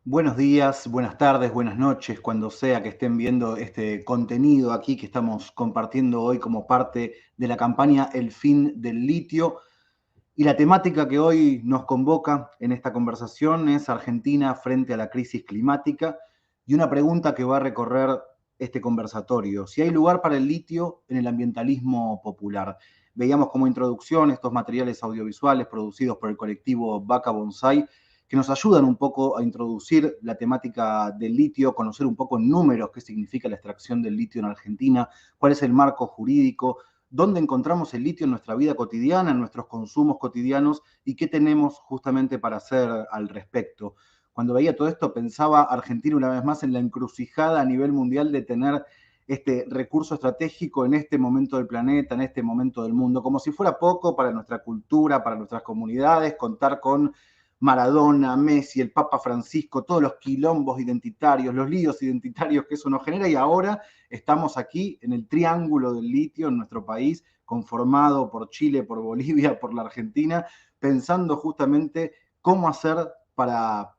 Buenos días, buenas tardes, buenas noches, cuando sea que estén viendo este contenido aquí que estamos compartiendo hoy como parte de la campaña El fin del litio. Y la temática que hoy nos convoca en esta conversación es Argentina frente a la crisis climática y una pregunta que va a recorrer este conversatorio: si hay lugar para el litio en el ambientalismo popular. Veíamos como introducción estos materiales audiovisuales producidos por el colectivo Vaca Bonsai, que nos ayudan un poco a introducir la temática del litio, conocer un poco en números qué significa la extracción del litio en Argentina, cuál es el marco jurídico, dónde encontramos el litio en nuestra vida cotidiana, en nuestros consumos cotidianos y qué tenemos justamente para hacer al respecto. Cuando veía todo esto pensaba Argentina una vez más en la encrucijada a nivel mundial de tener este recurso estratégico en este momento del planeta, en este momento del mundo, como si fuera poco para nuestra cultura, para nuestras comunidades, contar con Maradona, Messi, el Papa Francisco, todos los quilombos identitarios, los líos identitarios que eso nos genera, y ahora estamos aquí en el triángulo del litio en nuestro país, conformado por Chile, por Bolivia, por la Argentina, pensando justamente cómo hacer para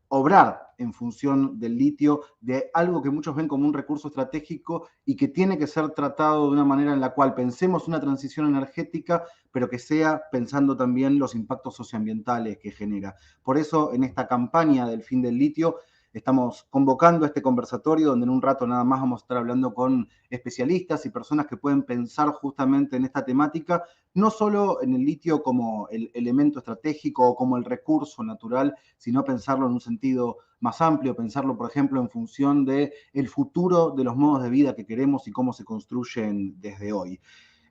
obrar en función del litio, de algo que muchos ven como un recurso estratégico y que tiene que ser tratado de una manera en la cual pensemos una transición energética, pero que sea pensando también los impactos socioambientales que genera. Por eso, en esta campaña del fin del litio, estamos convocando este conversatorio donde en un rato nada más vamos a estar hablando con especialistas y personas que pueden pensar justamente en esta temática, no solo en el litio como el elemento estratégico o como el recurso natural, sino pensarlo en un sentido más amplio, pensarlo, por ejemplo, en función del futuro de los modos de vida que queremos y cómo se construyen desde hoy.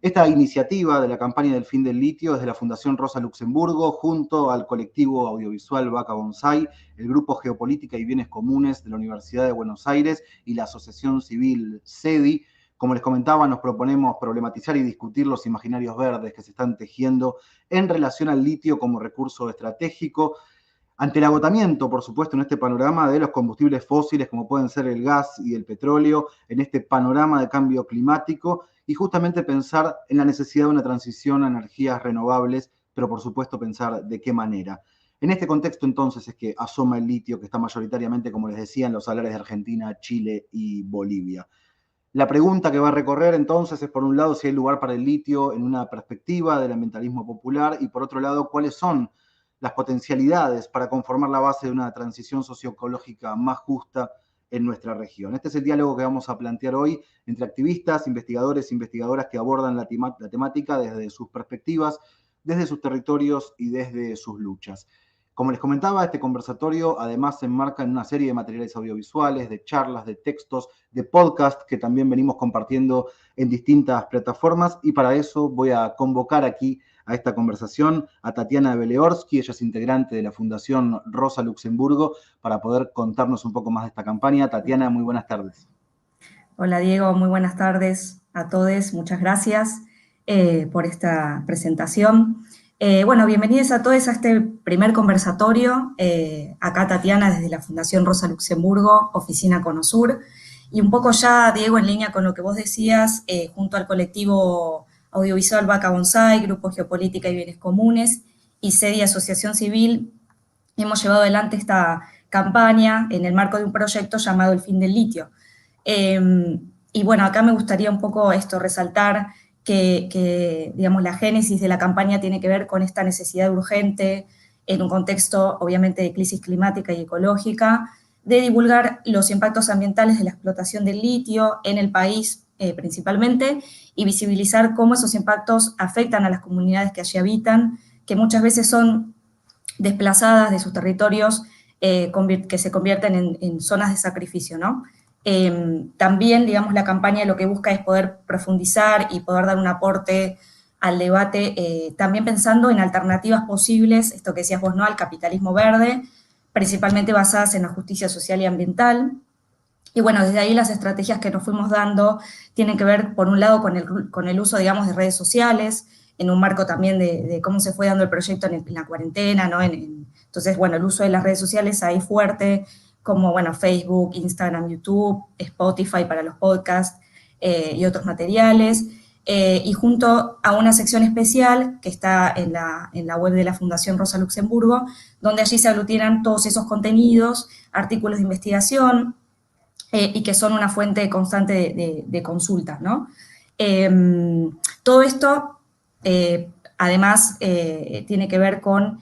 Esta iniciativa de la campaña del fin del litio es de la Fundación Rosa Luxemburgo, junto al colectivo audiovisual Vaca Bonsai, el Grupo Geopolítica y Bienes Comunes de la Universidad de Buenos Aires y la Asociación Civil CEDI. Como les comentaba, nos proponemos problematizar y discutir los imaginarios verdes que se están tejiendo en relación al litio como recurso estratégico, ante el agotamiento, por supuesto, en este panorama de los combustibles fósiles, como pueden ser el gas y el petróleo, en este panorama de cambio climático, y justamente pensar en la necesidad de una transición a energías renovables, pero por supuesto pensar de qué manera. En este contexto, entonces, es que asoma el litio, que está mayoritariamente, como les decía, en los salares de Argentina, Chile y Bolivia. La pregunta que va a recorrer entonces es, por un lado, si hay lugar para el litio en una perspectiva del ambientalismo popular, y por otro lado, cuáles son las potencialidades para conformar la base de una transición socioecológica más justa en nuestra región. Este es el diálogo que vamos a plantear hoy entre activistas, investigadores e investigadoras que abordan la temática desde sus perspectivas, desde sus territorios y desde sus luchas. Como les comentaba, este conversatorio además se enmarca en una serie de materiales audiovisuales, de charlas, de textos, de podcast que también venimos compartiendo en distintas plataformas, y para eso voy a convocar aquí a esta conversación a Tatiana Beleorsky. Ella es integrante de la Fundación Rosa Luxemburgo, para poder contarnos un poco más de esta campaña. Tatiana, muy buenas tardes. Hola Diego, muy buenas tardes a todos, muchas gracias por esta presentación. Bueno, bienvenidos a todos a este primer conversatorio. Acá Tatiana desde la Fundación Rosa Luxemburgo, Oficina Conosur. Y un poco ya, Diego, en línea con lo que vos decías, junto al colectivo audiovisual Vaca Bonsai, Grupo Geopolítica y Bienes Comunes y CEDI Asociación Civil, hemos llevado adelante esta campaña en el marco de un proyecto llamado El Fin del Litio. Y bueno, acá me gustaría un poco esto, resaltar que, digamos, la génesis de la campaña tiene que ver con esta necesidad urgente, en un contexto obviamente de crisis climática y ecológica, de divulgar los impactos ambientales de la explotación del litio en el país principalmente, y visibilizar cómo esos impactos afectan a las comunidades que allí habitan, que muchas veces son desplazadas de sus territorios, que se convierten en zonas de sacrificio, ¿no? También, digamos, la campaña lo que busca es poder profundizar y poder dar un aporte al debate, también pensando en alternativas posibles, esto que decías vos, ¿no?, al capitalismo verde, principalmente basadas en la justicia social y ambiental. Y bueno, desde ahí las estrategias que nos fuimos dando tienen que ver, por un lado, con el uso, digamos, de redes sociales, en un marco también de cómo se fue dando el proyecto en la cuarentena, ¿no? Entonces, bueno, el uso de las redes sociales ahí fuerte, como, bueno, Facebook, Instagram, YouTube, Spotify para los podcasts y otros materiales. y junto a una sección especial que está en la web de la Fundación Rosa Luxemburgo, donde allí se aglutinan todos esos contenidos, artículos de investigación, y que son una fuente constante de consultas, ¿no? Todo esto, además, tiene que ver con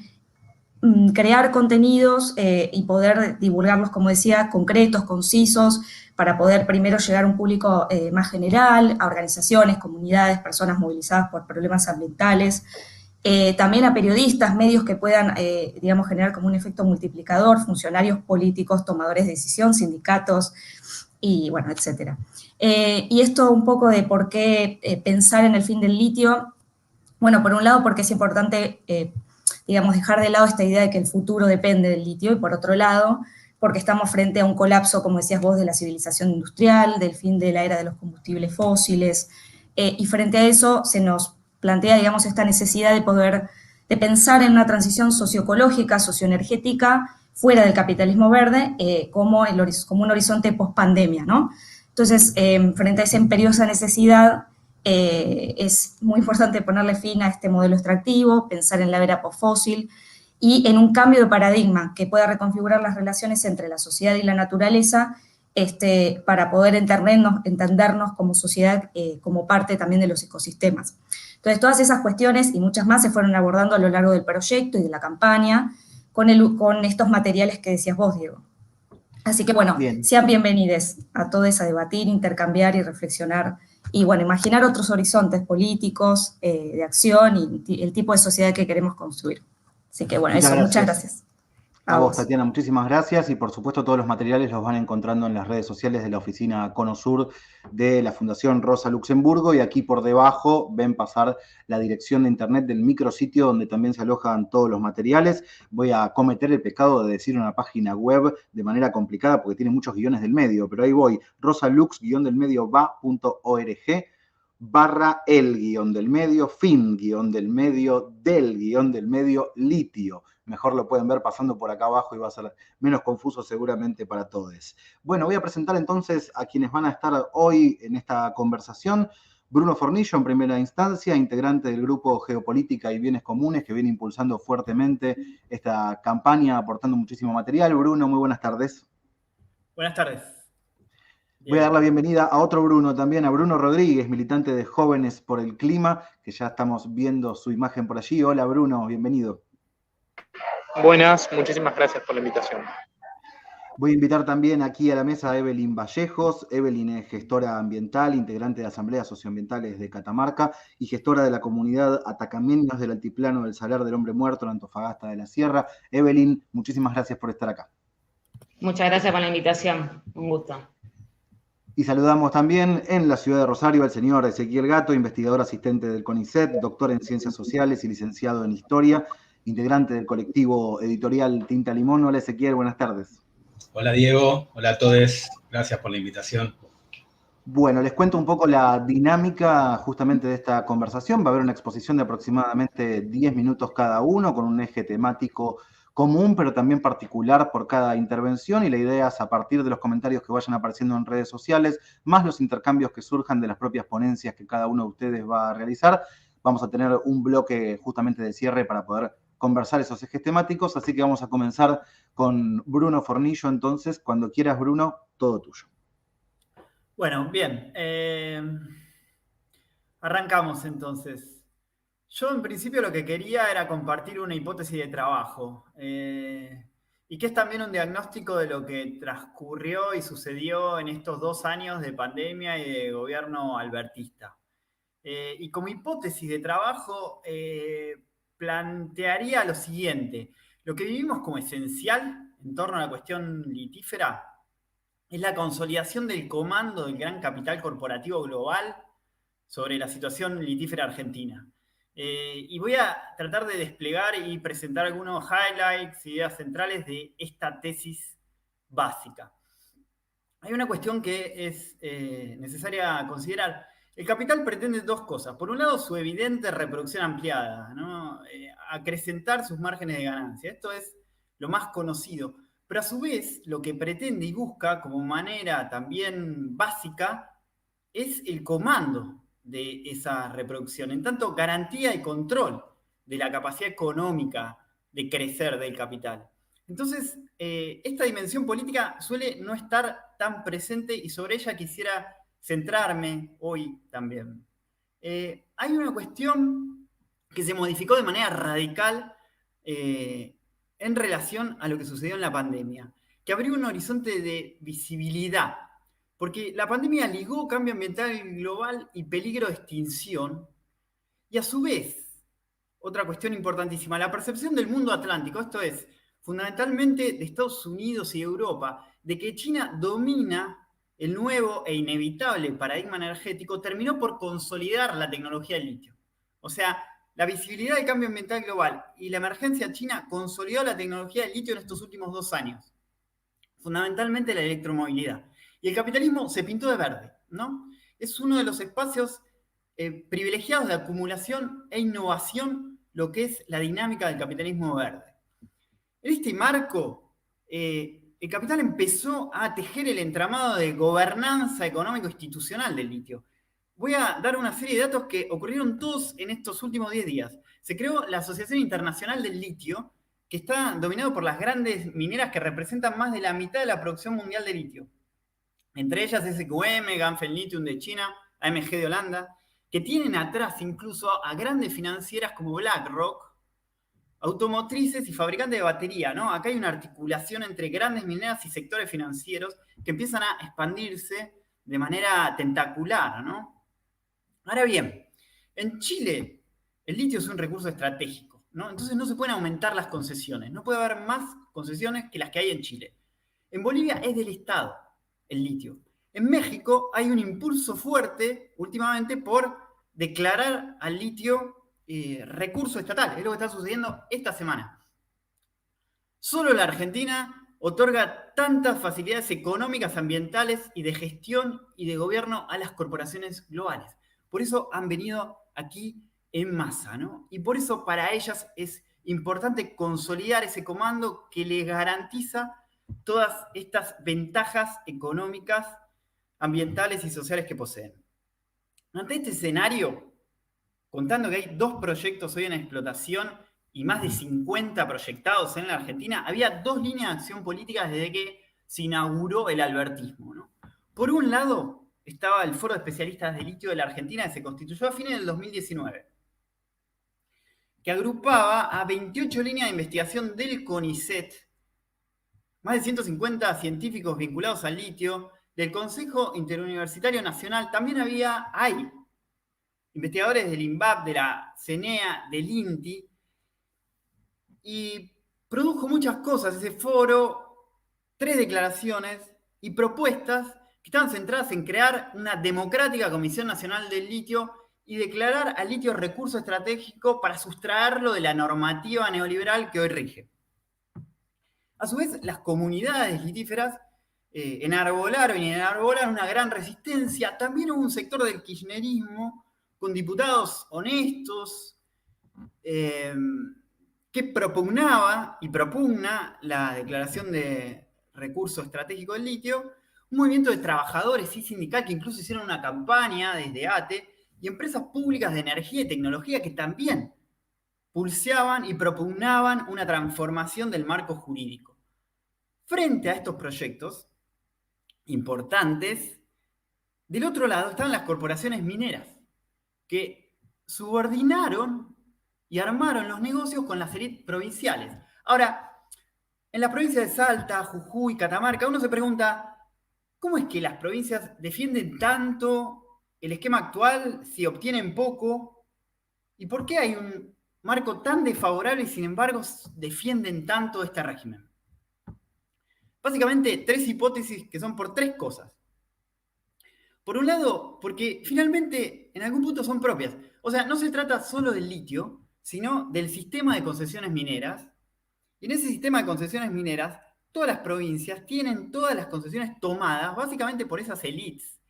crear contenidos y poder divulgarlos, como decía, concretos, concisos, para poder primero llegar a un público más general, a organizaciones, comunidades, personas movilizadas por problemas ambientales, también a periodistas, medios que puedan, digamos, generar como un efecto multiplicador, funcionarios políticos, tomadores de decisión, sindicatos y, bueno, etcétera. Y esto un poco de por qué pensar en el fin del litio. Bueno, por un lado porque es importante, digamos, dejar de lado esta idea de que el futuro depende del litio, y por otro lado porque estamos frente a un colapso, como decías vos, de la civilización industrial, del fin de la era de los combustibles fósiles, y frente a eso se nos plantea, digamos, esta necesidad de poder, de pensar en una transición socioecológica, socioenergética, fuera del capitalismo verde, como, como un horizonte post-pandemia, ¿no? Entonces, frente a esa imperiosa necesidad, es muy importante ponerle fin a este modelo extractivo, pensar en la era post-fósil y en un cambio de paradigma que pueda reconfigurar las relaciones entre la sociedad y la naturaleza, para poder entendernos como sociedad, como parte también de los ecosistemas. Entonces, todas esas cuestiones y muchas más se fueron abordando a lo largo del proyecto y de la campaña con estos materiales que decías vos, Diego. Así que, bueno, Bien. sean bienvenidos a todos a debatir, intercambiar y reflexionar y, bueno, imaginar otros horizontes políticos, de acción y el tipo de sociedad que queremos construir. Así que, bueno, Muchas eso, muchas gracias. gracias. A A vos, vos. Tatiana, muchísimas gracias y por supuesto todos los materiales los van encontrando en las redes sociales de la oficina Cono Sur de la Fundación Rosa Luxemburgo, y aquí por debajo ven pasar la dirección de internet del micrositio donde también se alojan todos los materiales. Voy a cometer el pecado de decir una página web de manera complicada porque tiene muchos guiones del medio, pero ahí voy, rosalux-va.org /el-del-medio, fin-del-medio, del-del-medio, litio. Mejor lo pueden ver pasando por acá abajo y va a ser menos confuso seguramente para todos. Bueno, voy a presentar entonces a quienes van a estar hoy en esta conversación. Bruno Fornillo, en primera instancia, integrante del grupo Geopolítica y Bienes Comunes, que viene impulsando fuertemente esta campaña, aportando muchísimo material. Bruno, muy buenas tardes. Buenas tardes. Voy a dar la bienvenida a otro Bruno también, a Bruno Rodríguez, militante de Jóvenes por el Clima, que ya estamos viendo su imagen por allí. Hola Bruno, bienvenido. Buenas, muchísimas gracias por la invitación. Voy a invitar también aquí a la mesa a Evelyn Vallejos. Evelyn es gestora ambiental, integrante de asambleas socioambientales de Catamarca y gestora de la comunidad Atacameños del Altiplano del Salar del Hombre Muerto en Antofagasta de la Sierra. Evelyn, muchísimas gracias por estar acá. Muchas gracias por la invitación, un gusto. Y saludamos también en la ciudad de Rosario al señor Ezequiel Gato, investigador asistente del CONICET, doctor en Ciencias Sociales y licenciado en Historia, integrante del colectivo editorial Tinta Limón. Hola Ezequiel, buenas tardes. Hola Diego, hola a todos, gracias por la invitación. Bueno, les cuento un poco la dinámica justamente de esta conversación. Va a haber una exposición de aproximadamente 10 minutos cada uno, con un eje temático común, pero también particular por cada intervención, y la idea es, a partir de los comentarios que vayan apareciendo en redes sociales, más los intercambios que surjan de las propias ponencias que cada uno de ustedes va a realizar, vamos a tener un bloque justamente de cierre para poder conversar esos ejes temáticos, así que vamos a comenzar con Bruno Fornillo. Entonces, cuando quieras, Bruno, todo tuyo. Bueno, bien. Arrancamos entonces. Yo en principio lo que quería era compartir una hipótesis de trabajo, y que es también un diagnóstico de lo que transcurrió y sucedió en estos 2 años de pandemia y de gobierno albertista. Y como hipótesis de trabajo, plantearía lo siguiente. Lo que vivimos como esencial en torno a la cuestión litífera es la consolidación del comando del gran capital corporativo global sobre la situación litífera argentina. Y voy a tratar de desplegar y presentar algunos highlights, ideas centrales de esta tesis básica. Hay una cuestión que es necesaria considerar. El capital pretende 2 cosas. Por un lado, su evidente reproducción ampliada, ¿no? Acrecentar sus márgenes de ganancia. Esto es lo más conocido. Pero a su vez, lo que pretende y busca como manera también básica es el comando de esa reproducción, en tanto garantía y control de la capacidad económica de crecer del capital. Entonces, esta dimensión política suele no estar tan presente y sobre ella quisiera centrarme hoy también. Hay una cuestión que se modificó de manera radical en relación a lo que sucedió en la pandemia, que abrió un horizonte de visibilidad, porque la pandemia ligó cambio ambiental global y peligro de extinción, y a su vez, otra cuestión importantísima, la percepción del mundo atlántico, esto es, fundamentalmente de Estados Unidos y Europa, de que China domina el nuevo e inevitable paradigma energético, terminó por consolidar la tecnología del litio. O sea, la visibilidad del cambio ambiental global y la emergencia china consolidó la tecnología del litio en estos últimos 2 años. Fundamentalmente la electromovilidad. Y el capitalismo se pintó de verde, ¿no? Es uno de los espacios privilegiados de acumulación e innovación, lo que es la dinámica del capitalismo verde. En este marco, el capital empezó a tejer el entramado de gobernanza económico-institucional del litio. Voy a dar una serie de datos que ocurrieron todos en estos últimos 10 días. Se creó la Asociación Internacional del Litio, que está dominado por las grandes mineras que representan más de la mitad de la producción mundial de litio. Entre ellas SQM, Ganfeng Lithium de China, AMG de Holanda, que tienen atrás incluso a grandes financieras como BlackRock, automotrices y fabricantes de batería, ¿no? Acá hay una articulación entre grandes mineras y sectores financieros que empiezan a expandirse de manera tentacular, ¿no? Ahora bien, en Chile el litio es un recurso estratégico, ¿no? Entonces no se pueden aumentar las concesiones, no puede haber más concesiones que las que hay en Chile. En Bolivia es del Estado el litio. En México hay un impulso fuerte últimamente por declarar al litio recurso estatal. Es lo que está sucediendo esta semana. Solo la Argentina otorga tantas facilidades económicas, ambientales y de gestión y de gobierno a las corporaciones globales. Por eso han venido aquí en masa, ¿no? Y por eso para ellas es importante consolidar ese comando que les garantiza todas estas ventajas económicas, ambientales y sociales que poseen. Ante este escenario, contando que hay 2 proyectos hoy en explotación y más de 50 proyectados en la Argentina, había 2 líneas de acción política desde que se inauguró el albertismo, ¿no? Por un lado, estaba el Foro de Especialistas de Litio de la Argentina, que se constituyó a fines del 2019, que agrupaba a 28 líneas de investigación del CONICET, más de 150 científicos vinculados al litio, del Consejo Interuniversitario Nacional. También hay investigadores del INVAP, de la CENEA, del INTI, y produjo muchas cosas ese foro, 3 declaraciones y propuestas que estaban centradas en crear una democrática Comisión Nacional del Litio y declarar al litio recurso estratégico para sustraerlo de la normativa neoliberal que hoy rige. A su vez, las comunidades litíferas enarbolaron una gran resistencia. También hubo un sector del kirchnerismo con diputados honestos que propugnaba y propugna la declaración de recurso estratégico del litio, un movimiento de trabajadores y sindical que incluso hicieron una campaña desde ATE, y empresas públicas de energía y tecnología que también pulseaban y propugnaban una transformación del marco jurídico. Frente a estos proyectos importantes, del otro lado estaban las corporaciones mineras, que subordinaron y armaron los negocios con las élites provinciales. Ahora, en las provincias de Salta, Jujuy, Catamarca, uno se pregunta, ¿cómo es que las provincias defienden tanto el esquema actual si obtienen poco? ¿Y por qué hay un marco tan desfavorable y sin embargo defienden tanto este régimen? Básicamente 3 hipótesis que son por 3 cosas. Por un lado, porque finalmente en algún punto son propias. O sea, no se trata solo del litio, sino del sistema de concesiones mineras. Y en ese sistema de concesiones mineras, todas las provincias tienen todas las concesiones tomadas básicamente por esas élites.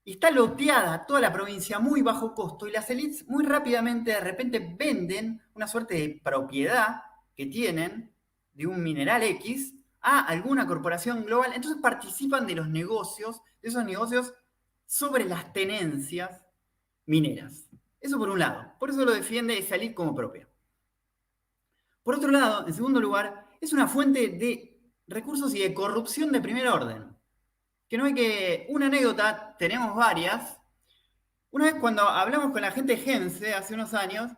Y está loteada toda la provincia muy bajo costo y las élites muy rápidamente de repente venden una suerte de propiedad que tienen de un mineral X a alguna corporación global. Entonces participan de los negocios, de esos negocios sobre las tenencias mineras. Eso por un lado. Por eso lo defiende esa elite como propia. Por otro lado, en segundo lugar, es una fuente de recursos y de corrupción de primer orden. Que no hay que... Una anécdota, tenemos varias. Una vez cuando hablamos con la gente de Gense hace unos años,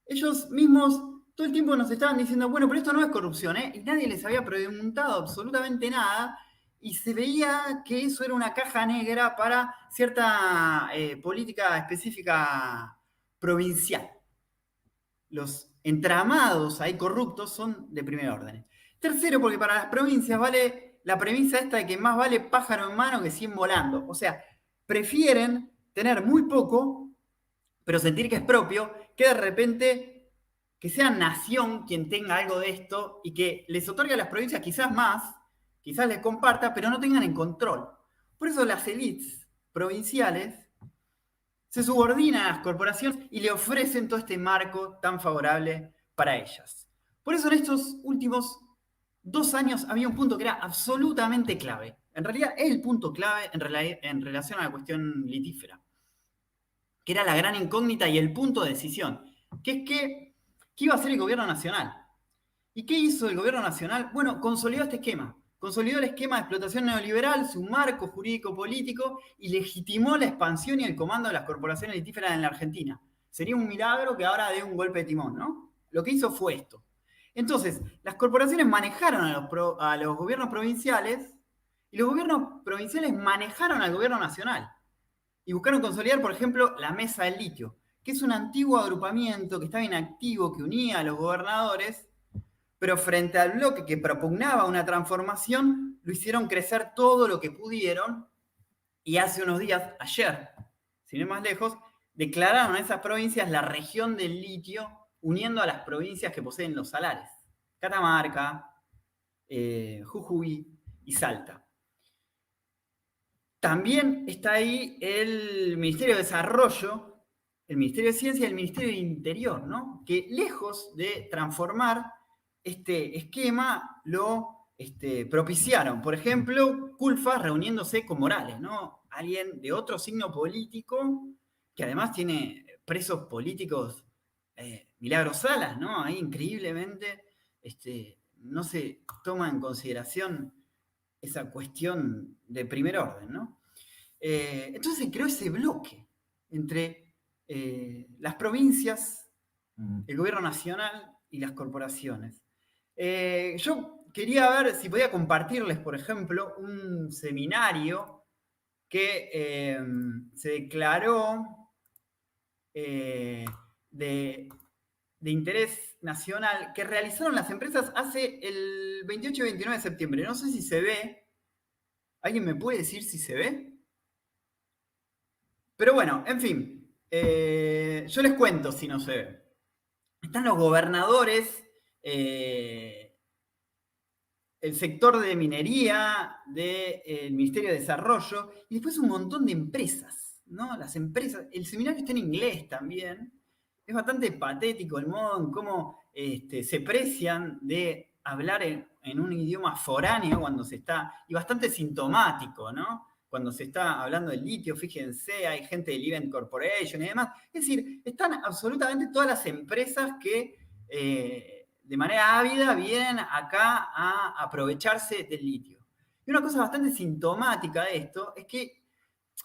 ellos mismos todo el tiempo nos estaban diciendo, bueno, pero esto no es corrupción, ¿eh? Y nadie les había preguntado absolutamente nada, y se veía que eso era una caja negra para cierta política específica provincial. Los entramados ahí corruptos son de primer orden. Tercero, porque para las provincias vale la premisa esta de que más vale pájaro en mano que 100 volando. O sea, prefieren tener muy poco, pero sentir que es propio, que de repente que sea nación quien tenga algo de esto y que les otorgue a las provincias quizás más, quizás les comparta, pero no tengan en control. Por eso las élites provinciales se subordinan a las corporaciones y le ofrecen todo este marco tan favorable para ellas. Por eso en estos últimos 2 años había un punto que era absolutamente clave. En realidad es el punto clave en relación a la cuestión litífera, que era la gran incógnita y el punto de decisión, que es ¿qué iba a hacer el gobierno nacional? ¿Y qué hizo el gobierno nacional? Bueno, consolidó este esquema. Consolidó el esquema de explotación neoliberal, su marco jurídico-político, y legitimó la expansión y el comando de las corporaciones litíferas en la Argentina. Sería un milagro que ahora dé un golpe de timón, ¿no? Lo que hizo fue esto. Entonces, las corporaciones manejaron a los gobiernos provinciales, y los gobiernos provinciales manejaron al gobierno nacional. Y buscaron consolidar, por ejemplo, la Mesa del Litio, que es un antiguo agrupamiento que estaba inactivo, que unía a los gobernadores, pero frente al bloque que propugnaba una transformación, lo hicieron crecer todo lo que pudieron, y hace unos días, ayer, sin ir más lejos, declararon a esas provincias la región del litio, uniendo a las provincias que poseen los salares: Catamarca, Jujuy y Salta. También está ahí el Ministerio de Desarrollo, el Ministerio de Ciencia y el Ministerio de Interior, ¿no? Que lejos de transformar este esquema, lo propiciaron. Por ejemplo, Culfas reuniéndose con Morales, ¿no? Alguien de otro signo político, que además tiene presos políticos, Milagro Salas, ¿no? Ahí increíblemente no se toma en consideración esa cuestión de primer orden, ¿no? Entonces se creó ese bloque entre las provincias, el gobierno nacional y las corporaciones. Yo quería ver si podía compartirles, por ejemplo, un seminario que se declaró de interés nacional, que realizaron las empresas hace el 28 y 29 de septiembre. No sé si se ve. ¿Alguien me puede decir si se ve? Pero bueno, en fin, yo les cuento si no se ve. Están los gobernadores, el sector de minería, del Ministerio de Desarrollo, y después un montón de empresas, ¿no? Las empresas, el seminario está en inglés también. Es bastante patético el modo en cómo se precian de hablar en un idioma foráneo cuando se está, y bastante sintomático, ¿no? Cuando se está hablando del litio, fíjense, hay gente del Event Corporation y demás. Es decir, están absolutamente todas las empresas que de manera ávida vienen acá a aprovecharse del litio. Y una cosa bastante sintomática de esto es que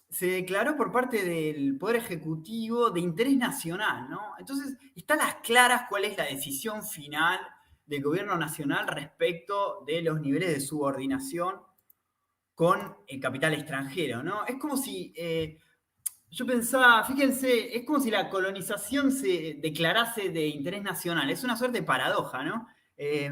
se declaró por parte del Poder Ejecutivo de interés nacional, ¿no? Entonces, está a las claras cuál es la decisión final del gobierno nacional respecto de los niveles de subordinación con el capital extranjero, ¿no? Es como si, yo pensaba, fíjense, es como si la colonización se declarase de interés nacional. Es una suerte de paradoja, ¿no?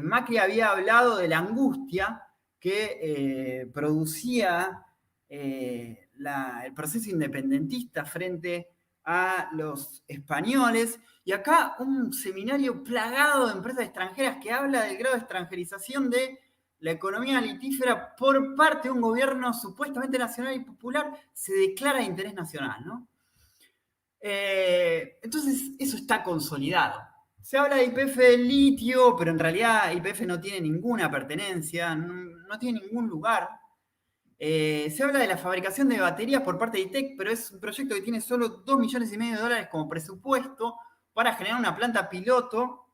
Macri había hablado de la angustia que producía el proceso independentista frente a los españoles, y acá un seminario plagado de empresas extranjeras que habla del grado de extranjerización de la economía litífera por parte de un gobierno supuestamente nacional y popular, se declara de interés nacional, ¿no? Entonces eso está consolidado. Se habla de YPF del litio, pero en realidad YPF no tiene ninguna pertenencia, no tiene ningún lugar. Se habla de la fabricación de baterías por parte de ITEC, pero es un proyecto que tiene solo $2,5 millones como presupuesto para generar una planta piloto,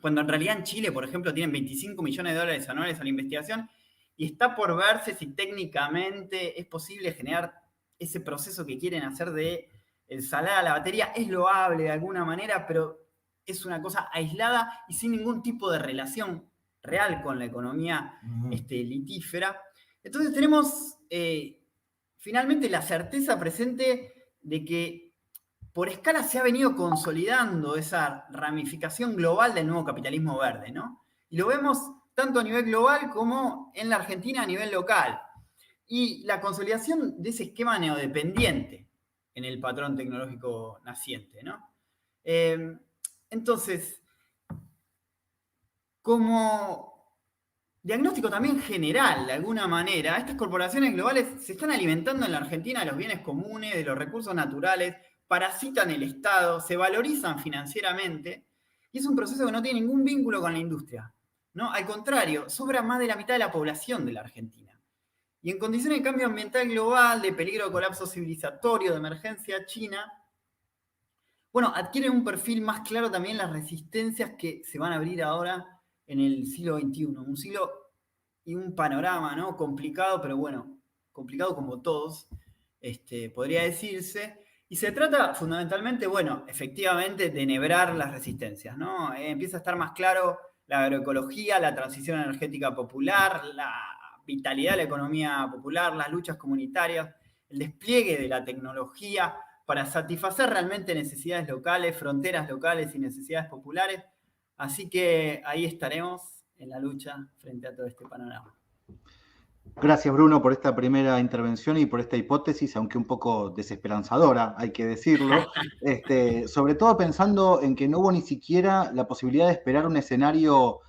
cuando en realidad en Chile, por ejemplo, tienen $25 millones anuales a la investigación, y está por verse si técnicamente es posible generar ese proceso que quieren hacer de ensalar a la batería. Es loable de alguna manera, pero es una cosa aislada y sin ningún tipo de relación real con la economía litífera. Entonces tenemos finalmente la certeza presente de que por escala se ha venido consolidando esa ramificación global del nuevo capitalismo verde, ¿no? Y lo vemos tanto a nivel global como en la Argentina a nivel local. Y la consolidación de ese esquema neodependiente en el patrón tecnológico naciente, ¿no? Entonces, como diagnóstico también general, de alguna manera, estas corporaciones globales se están alimentando en la Argentina de los bienes comunes, de los recursos naturales, parasitan el Estado, se valorizan financieramente, y es un proceso que no tiene ningún vínculo con la industria, ¿no? Al contrario, sobra más de la mitad de la población de la Argentina. Y en condiciones de cambio ambiental global, de peligro de colapso civilizatorio, de emergencia china, bueno, adquieren un perfil más claro también las resistencias que se van a abrir ahora en el siglo XXI. Un siglo y un panorama, ¿no? Complicado, pero bueno, complicado como todos, podría decirse. Y se trata fundamentalmente, bueno, efectivamente, de enhebrar las resistencias, ¿no? Empieza a estar más claro la agroecología, la transición energética popular, la vitalidad de la economía popular, las luchas comunitarias, el despliegue de la tecnología para satisfacer realmente necesidades locales, fronteras locales y necesidades populares. Así que ahí estaremos en la lucha frente a todo este panorama. Gracias, Bruno, por esta primera intervención y por esta hipótesis, aunque un poco desesperanzadora, hay que decirlo, sobre todo pensando en que no hubo ni siquiera la posibilidad de esperar un escenario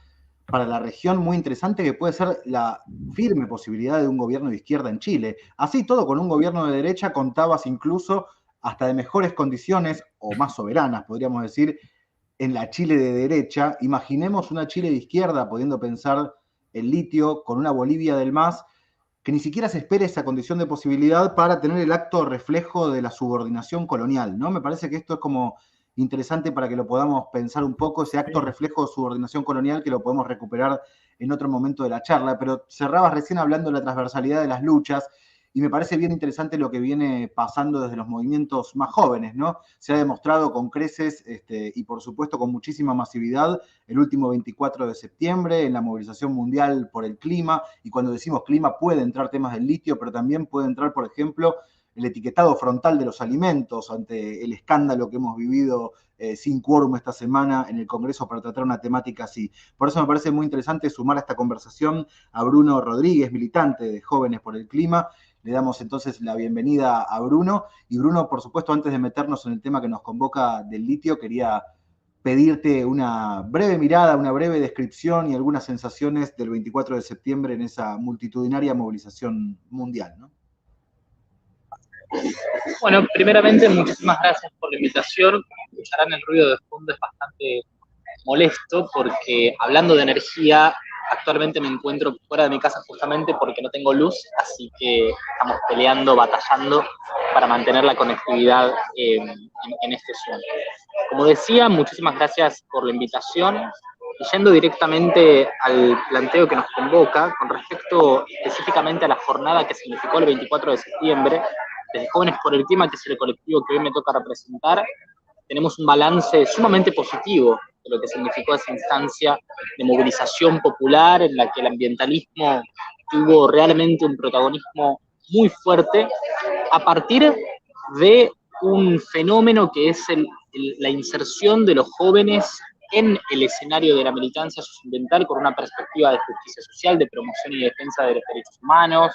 para la región muy interesante que puede ser la firme posibilidad de un gobierno de izquierda en Chile. Así todo, con un gobierno de derecha contabas incluso hasta de mejores condiciones, o más soberanas, podríamos decir, en la Chile de derecha. Imaginemos una Chile de izquierda pudiendo pensar el litio con una Bolivia del MAS, que ni siquiera se espere esa condición de posibilidad para tener el acto reflejo de la subordinación colonial, ¿no? Me parece que esto es como interesante para que lo podamos pensar un poco, ese acto reflejo de subordinación colonial que lo podemos recuperar en otro momento de la charla, pero cerrabas recién hablando de la transversalidad de las luchas, y me parece bien interesante lo que viene pasando desde los movimientos más jóvenes, ¿no? Se ha demostrado con creces y por supuesto con muchísima masividad el último 24 de septiembre en la movilización mundial por el clima, y cuando decimos clima puede entrar temas del litio, pero también puede entrar, por ejemplo, el etiquetado frontal de los alimentos ante el escándalo que hemos vivido sin quórum esta semana en el Congreso para tratar una temática así. Por eso me parece muy interesante sumar a esta conversación a Bruno Rodríguez, militante de Jóvenes por el Clima. Le damos entonces la bienvenida a Bruno. Y Bruno, por supuesto, antes de meternos en el tema que nos convoca del litio, quería pedirte una breve mirada, una breve descripción y algunas sensaciones del 24 de septiembre en esa multitudinaria movilización mundial, ¿no? Bueno, primeramente, muchísimas gracias por la invitación. Como escucharán, el ruido de fondo es bastante molesto porque, hablando de energía, actualmente me encuentro fuera de mi casa justamente porque no tengo luz, así que estamos peleando, batallando para mantener la conectividad en este Zoom. Como decía, muchísimas gracias por la invitación. Y yendo directamente al planteo que nos convoca, con respecto específicamente a la jornada que significó el 24 de septiembre, desde Jóvenes por el Clima, que es el colectivo que hoy me toca representar, tenemos un balance sumamente positivo de lo que significó esa instancia de movilización popular en la que el ambientalismo tuvo realmente un protagonismo muy fuerte a partir de un fenómeno que es la inserción de los jóvenes en el escenario de la militancia socioambiental con una perspectiva de justicia social, de promoción y defensa de los derechos humanos,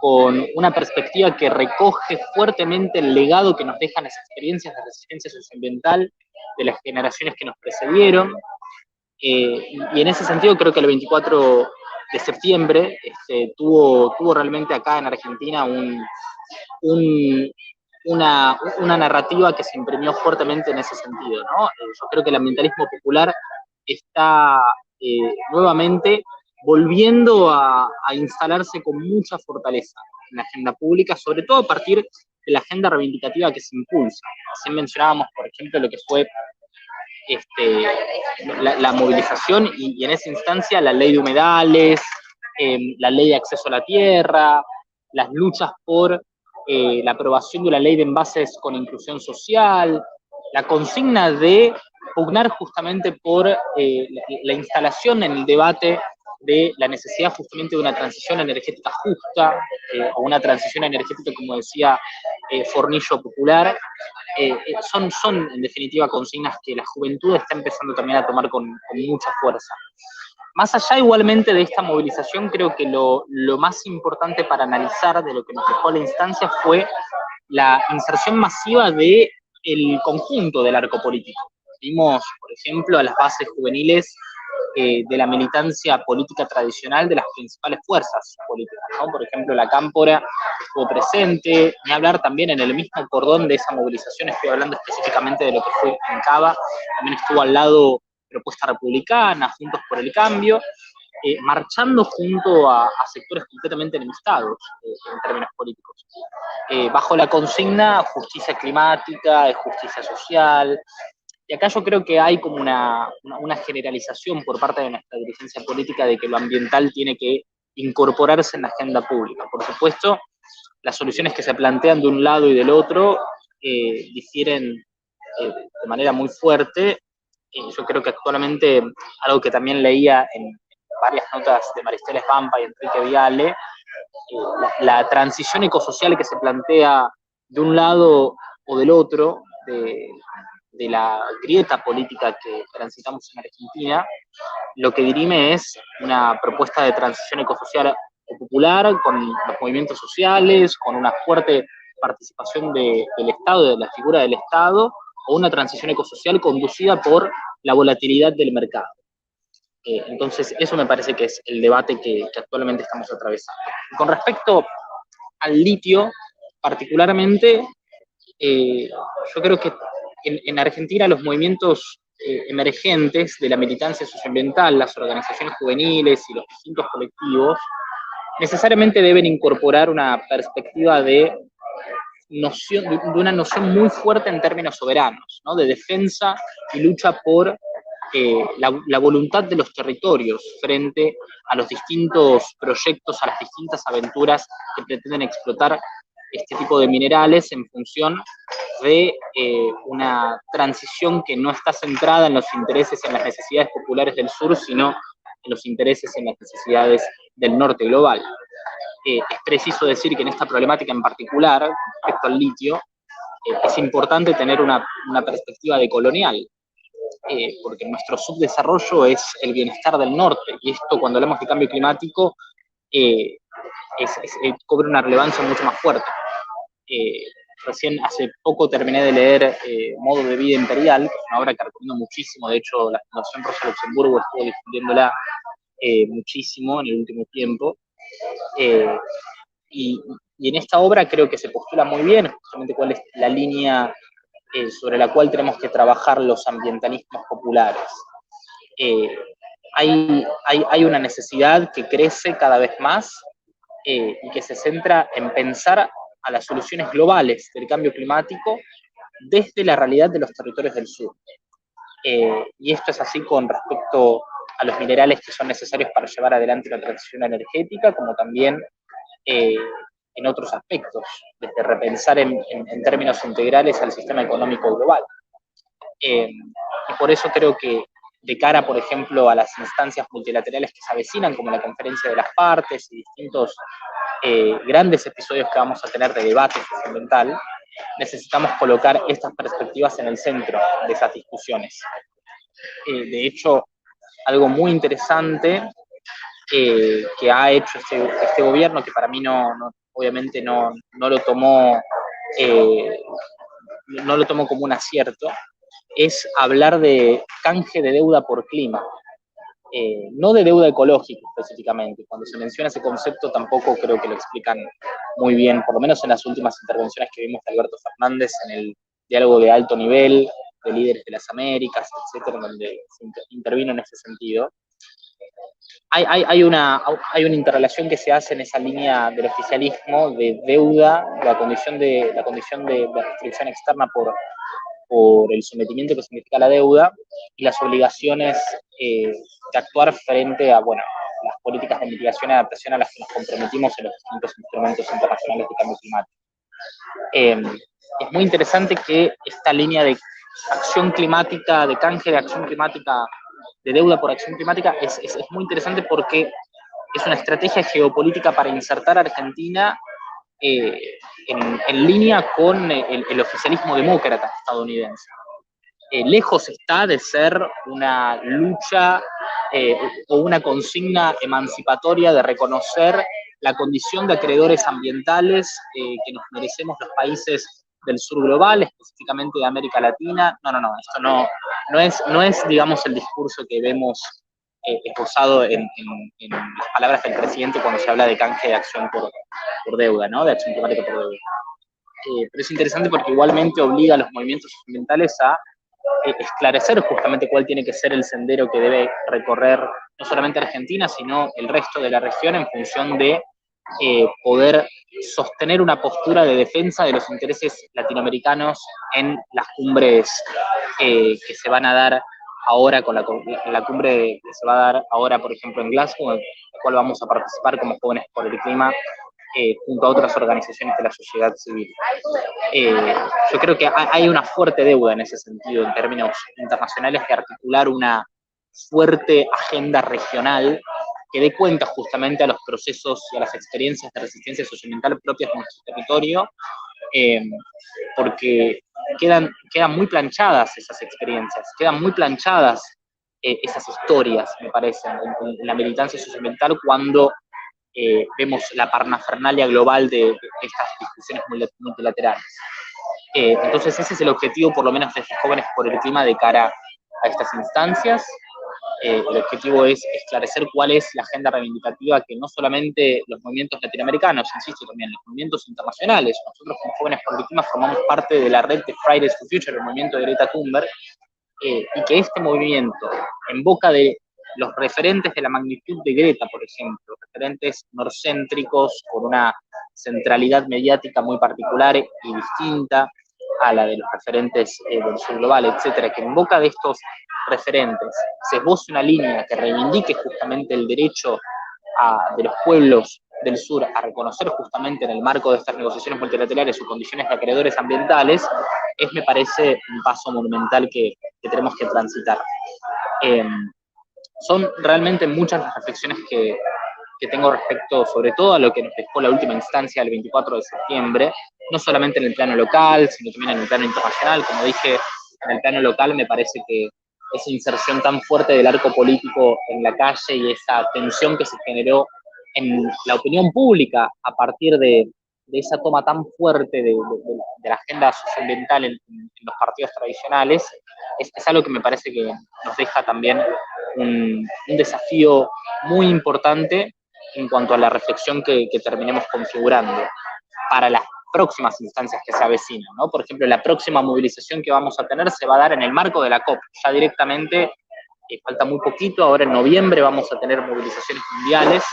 con una perspectiva que recoge fuertemente el legado que nos dejan las experiencias de resistencia socioambiental de las generaciones que nos precedieron. Y en ese sentido creo que el 24 de septiembre tuvo realmente acá en Argentina una narrativa que se imprimió fuertemente en ese sentido, ¿no? Yo creo que el ambientalismo popular está nuevamente volviendo a instalarse con mucha fortaleza en la agenda pública, sobre todo a partir de la agenda reivindicativa que se impulsa. Así mencionábamos, por ejemplo, lo que fue la movilización y en esa instancia la ley de humedales, la ley de acceso a la tierra, las luchas por la aprobación de una ley de envases con inclusión social, la consigna de pugnar justamente por la instalación en el debate de la necesidad justamente de una transición energética justa, o una transición energética, como decía Fornillo, popular. Son en definitiva consignas que la juventud está empezando también a tomar con mucha fuerza. Más allá igualmente de esta movilización, creo que lo más importante para analizar de lo que nos dejó la instancia fue la inserción masiva del conjunto del arco político. Vimos, por ejemplo, a las bases juveniles de la militancia política tradicional de las principales fuerzas políticas, ¿no? Por ejemplo, la Cámpora estuvo presente, ni hablar también en el mismo cordón de esa movilización, estoy hablando específicamente de lo que fue en Cava, también estuvo al lado Propuesta Republicana, Juntos por el Cambio, marchando junto a sectores completamente enemistados en términos políticos, bajo la consigna justicia climática, justicia social. Y acá yo creo que hay como una generalización por parte de nuestra dirigencia política de que lo ambiental tiene que incorporarse en la agenda pública. Por supuesto, las soluciones que se plantean de un lado y del otro difieren de manera muy fuerte. Yo creo que actualmente, algo que también leía en varias notas de Maristela Svampa y Enrique Viale, la transición ecosocial que se plantea de un lado o del otro de la grieta política que transitamos en Argentina, lo que dirime es una propuesta de transición ecosocial popular con los movimientos sociales, con una fuerte participación del Estado, de la figura del Estado, o una transición ecosocial conducida por la volatilidad del mercado. Entonces, eso me parece que es el debate que actualmente estamos atravesando. Con respecto al litio, particularmente, yo creo que en Argentina los movimientos emergentes de la militancia socioambiental, las organizaciones juveniles y los distintos colectivos, necesariamente deben incorporar una perspectiva de una noción muy fuerte en términos soberanos, ¿no? De defensa y lucha por la voluntad de los territorios frente a los distintos proyectos, a las distintas aventuras que pretenden explotar este tipo de minerales en función de una transición que no está centrada en los intereses, en las necesidades populares del sur, sino en los intereses, en las necesidades del norte global. Es preciso decir que en esta problemática en particular, respecto al litio, es importante tener una perspectiva decolonial, porque nuestro subdesarrollo es el bienestar del norte, y esto cuando hablamos de cambio climático cobra una relevancia mucho más fuerte. Recién hace poco terminé de leer Modo de Vida Imperial, que es una obra que recomiendo muchísimo, de hecho la Fundación Rosa Luxemburgo estuvo difundiéndola muchísimo en el último tiempo, y en esta obra creo que se postula muy bien justamente cuál es la línea sobre la cual tenemos que trabajar los ambientalismos populares. Hay una necesidad que crece cada vez más y que se centra en pensar a las soluciones globales del cambio climático desde la realidad de los territorios del sur. Y esto es así con respecto a los minerales que son necesarios para llevar adelante la transición energética, como también en otros aspectos, desde repensar en términos integrales al sistema económico global. Y por eso creo que de cara, por ejemplo, a las instancias multilaterales que se avecinan, como la Conferencia de las Partes y distintos grandes episodios que vamos a tener de debate socioambiental, necesitamos colocar estas perspectivas en el centro de esas discusiones. De hecho, algo muy interesante que ha hecho este gobierno, que para mí obviamente no lo tomó como un acierto, es hablar de canje de deuda por clima, no de deuda ecológica específicamente. Cuando se menciona ese concepto tampoco creo que lo explican muy bien, por lo menos en las últimas intervenciones que vimos de Alberto Fernández en el diálogo de alto nivel de líderes de las Américas, etcétera, donde se intervino en ese sentido. hay una interrelación que se hace en esa línea del oficialismo de deuda, la condición de restricción externa por el sometimiento que significa la deuda y las obligaciones de actuar frente a, bueno, las políticas de mitigación y adaptación a las que nos comprometimos en los distintos instrumentos internacionales de cambio climático. Es muy interesante que esta línea de acción climática, de canje de acción climática, de deuda por acción climática, es muy interesante porque es una estrategia geopolítica para insertar a Argentina en línea con el oficialismo demócrata estadounidense. Lejos está de ser una lucha o una consigna emancipatoria de reconocer la condición de acreedores ambientales que nos merecemos los países del sur global, específicamente de América Latina. Esto no es, digamos, el discurso que vemos esbozado en las palabras del presidente cuando se habla de canje de acción por deuda, ¿no? De acción climática por deuda. Pero es interesante porque igualmente obliga a los movimientos ambientales a esclarecer justamente cuál tiene que ser el sendero que debe recorrer no solamente Argentina, sino el resto de la región en función de poder sostener una postura de defensa de los intereses latinoamericanos en las cumbres que se van a dar ahora, con la cumbre que se va a dar ahora, por ejemplo, en Glasgow, en la cual vamos a participar como Jóvenes por el Clima, junto a otras organizaciones de la sociedad civil. Yo creo que hay una fuerte deuda en ese sentido, en términos internacionales, de articular una fuerte agenda regional que dé cuenta justamente a los procesos y a las experiencias de resistencia socioambiental propias de nuestro territorio, porque quedan muy planchadas esas experiencias, quedan muy planchadas esas historias, me parece, en la militancia socioambiental cuando vemos la parnafernalia global de estas discusiones multilaterales. Entonces ese es el objetivo, por lo menos de Jóvenes por el Clima, de cara a estas instancias. El objetivo es esclarecer cuál es la agenda reivindicativa que no solamente los movimientos latinoamericanos, insisto, también los movimientos internacionales. Nosotros como Jóvenes por el Clima formamos parte de la red de Fridays for Future, el movimiento de Greta Thunberg, y que este movimiento, en boca de los referentes de la magnitud de Greta, por ejemplo, referentes norcéntricos con una centralidad mediática muy particular y distinta a la de los referentes del sur global, etcétera, que en boca de estos referentes se esboce una línea que reivindique justamente el derecho de los pueblos del sur a reconocer justamente en el marco de estas negociaciones multilaterales sus condiciones de acreedores ambientales, me parece un paso monumental que tenemos que transitar. Son realmente muchas las reflexiones que tengo respecto, sobre todo, a lo que nos dejó la última instancia del 24 de septiembre, no solamente en el plano local, sino también en el plano internacional. Como dije, en el plano local me parece que esa inserción tan fuerte del arco político en la calle y esa tensión que se generó en la opinión pública a partir de esa toma tan fuerte de la agenda socioambiental en los partidos tradicionales, es algo que me parece que nos deja también un desafío muy importante en cuanto a la reflexión que terminemos configurando para las próximas instancias que se avecinan, ¿no? Por ejemplo, la próxima movilización que vamos a tener se va a dar en el marco de la COP. Ya directamente, falta muy poquito, ahora en noviembre vamos a tener movilizaciones mundiales.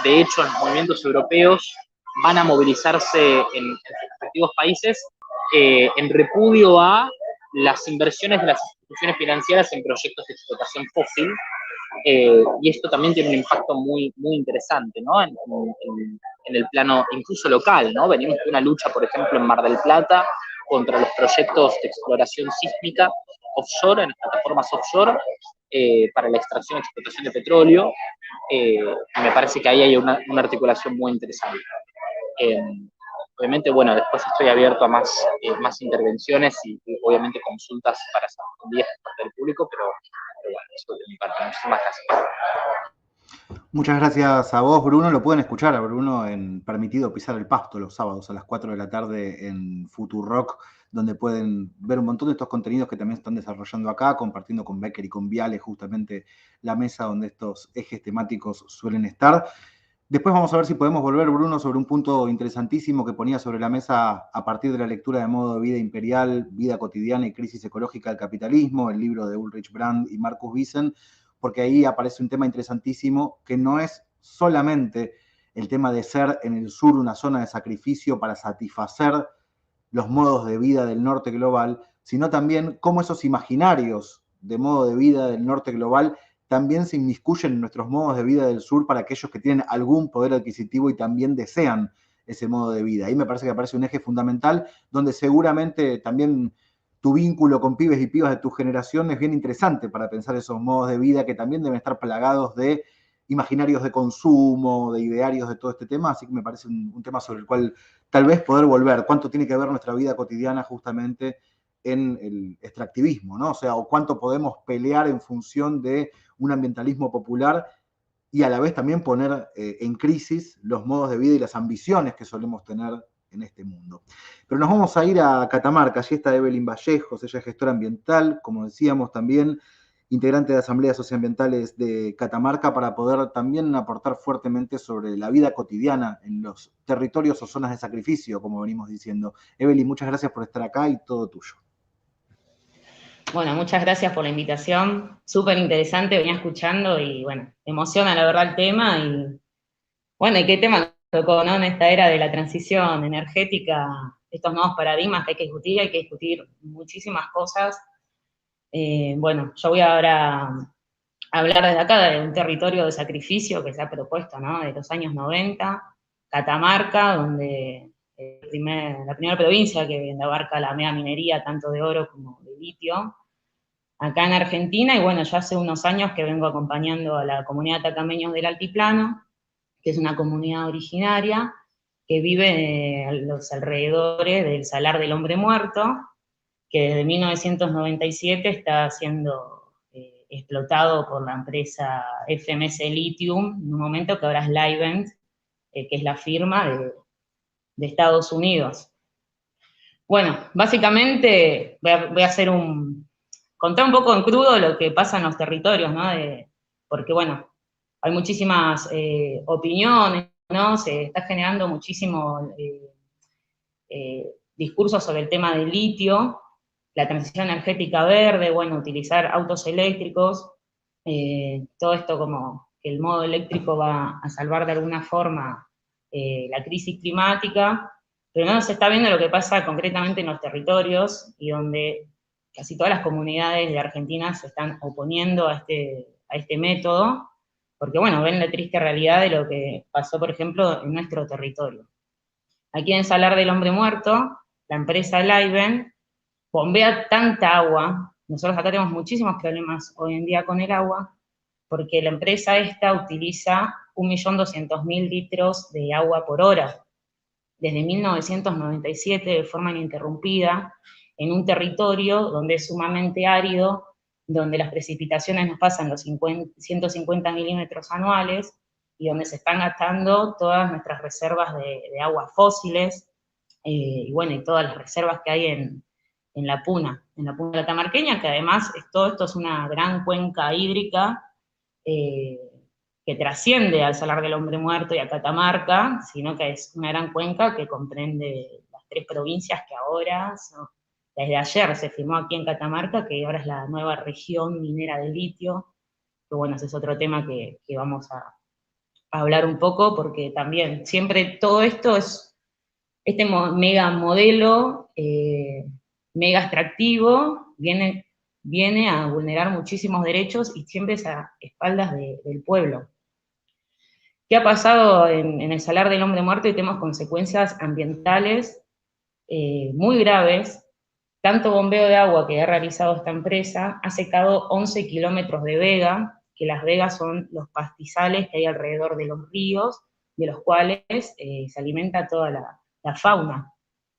De hecho, los movimientos europeos van a movilizarse en sus respectivos países en repudio a las inversiones de las instituciones financieras en proyectos de explotación fósil, y esto también tiene un impacto muy, muy interesante, ¿no? En el plano incluso local, ¿no? Venimos de una lucha, por ejemplo, en Mar del Plata contra los proyectos de exploración sísmica offshore, en las plataformas offshore, para la extracción y explotación de petróleo. Me parece que ahí hay una articulación muy interesante. Obviamente, bueno, después estoy abierto a más intervenciones y obviamente consultas para ser respondidas por parte del público, pero bueno, eso de mi parte. Muchísimas gracias. Muchas gracias a vos, Bruno. Lo pueden escuchar a Bruno en Permitido Pisar el Pasto los sábados a las 4 de la tarde en Futurock, donde pueden ver un montón de estos contenidos que también están desarrollando acá, compartiendo con Becker y con Viale justamente la mesa donde estos ejes temáticos suelen estar. Después vamos a ver si podemos volver, Bruno, sobre un punto interesantísimo que ponía sobre la mesa a partir de la lectura de Modo de Vida Imperial, Vida Cotidiana y Crisis Ecológica del Capitalismo, el libro de Ulrich Brand y Marcus Wiesen, porque ahí aparece un tema interesantísimo que no es solamente el tema de ser en el sur una zona de sacrificio para satisfacer los modos de vida del norte global, sino también cómo esos imaginarios de modo de vida del norte global también se inmiscuyen en nuestros modos de vida del sur para aquellos que tienen algún poder adquisitivo y también desean ese modo de vida. Ahí me parece que aparece un eje fundamental donde seguramente también tu vínculo con pibes y pibas de tu generación es bien interesante para pensar esos modos de vida que también deben estar plagados de imaginarios de consumo, de idearios de todo este tema, así que me parece un tema sobre el cual tal vez poder volver, cuánto tiene que ver nuestra vida cotidiana justamente en el extractivismo, ¿no? O sea, o cuánto podemos pelear en función de un ambientalismo popular y a la vez también poner en crisis los modos de vida y las ambiciones que solemos tener en este mundo. Pero nos vamos a ir a Catamarca, allí está Evelyn Vallejos, ella es gestora ambiental, como decíamos también, integrante de asambleas socioambientales de Catamarca, para poder también aportar fuertemente sobre la vida cotidiana en los territorios o zonas de sacrificio, como venimos diciendo. Evelyn, muchas gracias por estar acá y todo tuyo. Bueno, muchas gracias por la invitación, súper interesante, venía escuchando y bueno, emociona la verdad el tema y bueno, ¿y qué tema nos tocó, no? En esta era de la transición energética, estos nuevos paradigmas que hay que discutir muchísimas cosas. Bueno, yo voy ahora a hablar desde acá de un territorio de sacrificio que se ha propuesto, ¿no? De los años 90, Catamarca, donde la primera provincia que abarca la mega minería, tanto de oro como de litio, acá en Argentina, y bueno, ya hace unos años que vengo acompañando a la comunidad de atacameños del Altiplano, que es una comunidad originaria que vive a los alrededores del Salar del Hombre Muerto, que desde 1997 está siendo explotado por la empresa FMS Lithium, en un momento que ahora es Livent, que es la firma de Estados Unidos. Bueno, básicamente voy a hacer contar un poco en crudo lo que pasa en los territorios, ¿no? Porque, bueno, hay muchísimas opiniones, ¿no? Se está generando muchísimo discurso sobre el tema del litio, la transición energética verde, bueno, utilizar autos eléctricos, todo esto como que el modo eléctrico va a salvar de alguna forma la crisis climática, pero no se está viendo lo que pasa concretamente en los territorios y donde casi todas las comunidades de Argentina se están oponiendo a este método, porque bueno, ven la triste realidad de lo que pasó, por ejemplo, en nuestro territorio. Aquí en Salar del Hombre Muerto, la empresa Livent bombea tanta agua, nosotros acá tenemos muchísimos problemas hoy en día con el agua, porque la empresa esta utiliza 1.200.000 litros de agua por hora, desde 1997 de forma ininterrumpida, en un territorio donde es sumamente árido, donde las precipitaciones nos pasan los 150 milímetros anuales, y donde se están gastando todas nuestras reservas de aguas fósiles, y bueno, y todas las reservas que hay en la Puna catamarqueña, que además todo esto es una gran cuenca hídrica que trasciende al Salar del Hombre Muerto y a Catamarca, sino que es una gran cuenca que comprende las 3 provincias que ahora, desde ayer se firmó aquí en Catamarca, que ahora es la nueva región minera de litio, que bueno, ese es otro tema que vamos a hablar un poco, porque también siempre todo esto es este mega modelo, mega extractivo, viene a vulnerar muchísimos derechos y siempre es a espaldas del pueblo. ¿Qué ha pasado en el Salar del Hombre Muerto? Y tenemos consecuencias ambientales muy graves. Tanto bombeo de agua que ha realizado esta empresa ha secado 11 kilómetros de vega, que las vegas son los pastizales que hay alrededor de los ríos, de los cuales se alimenta toda la fauna.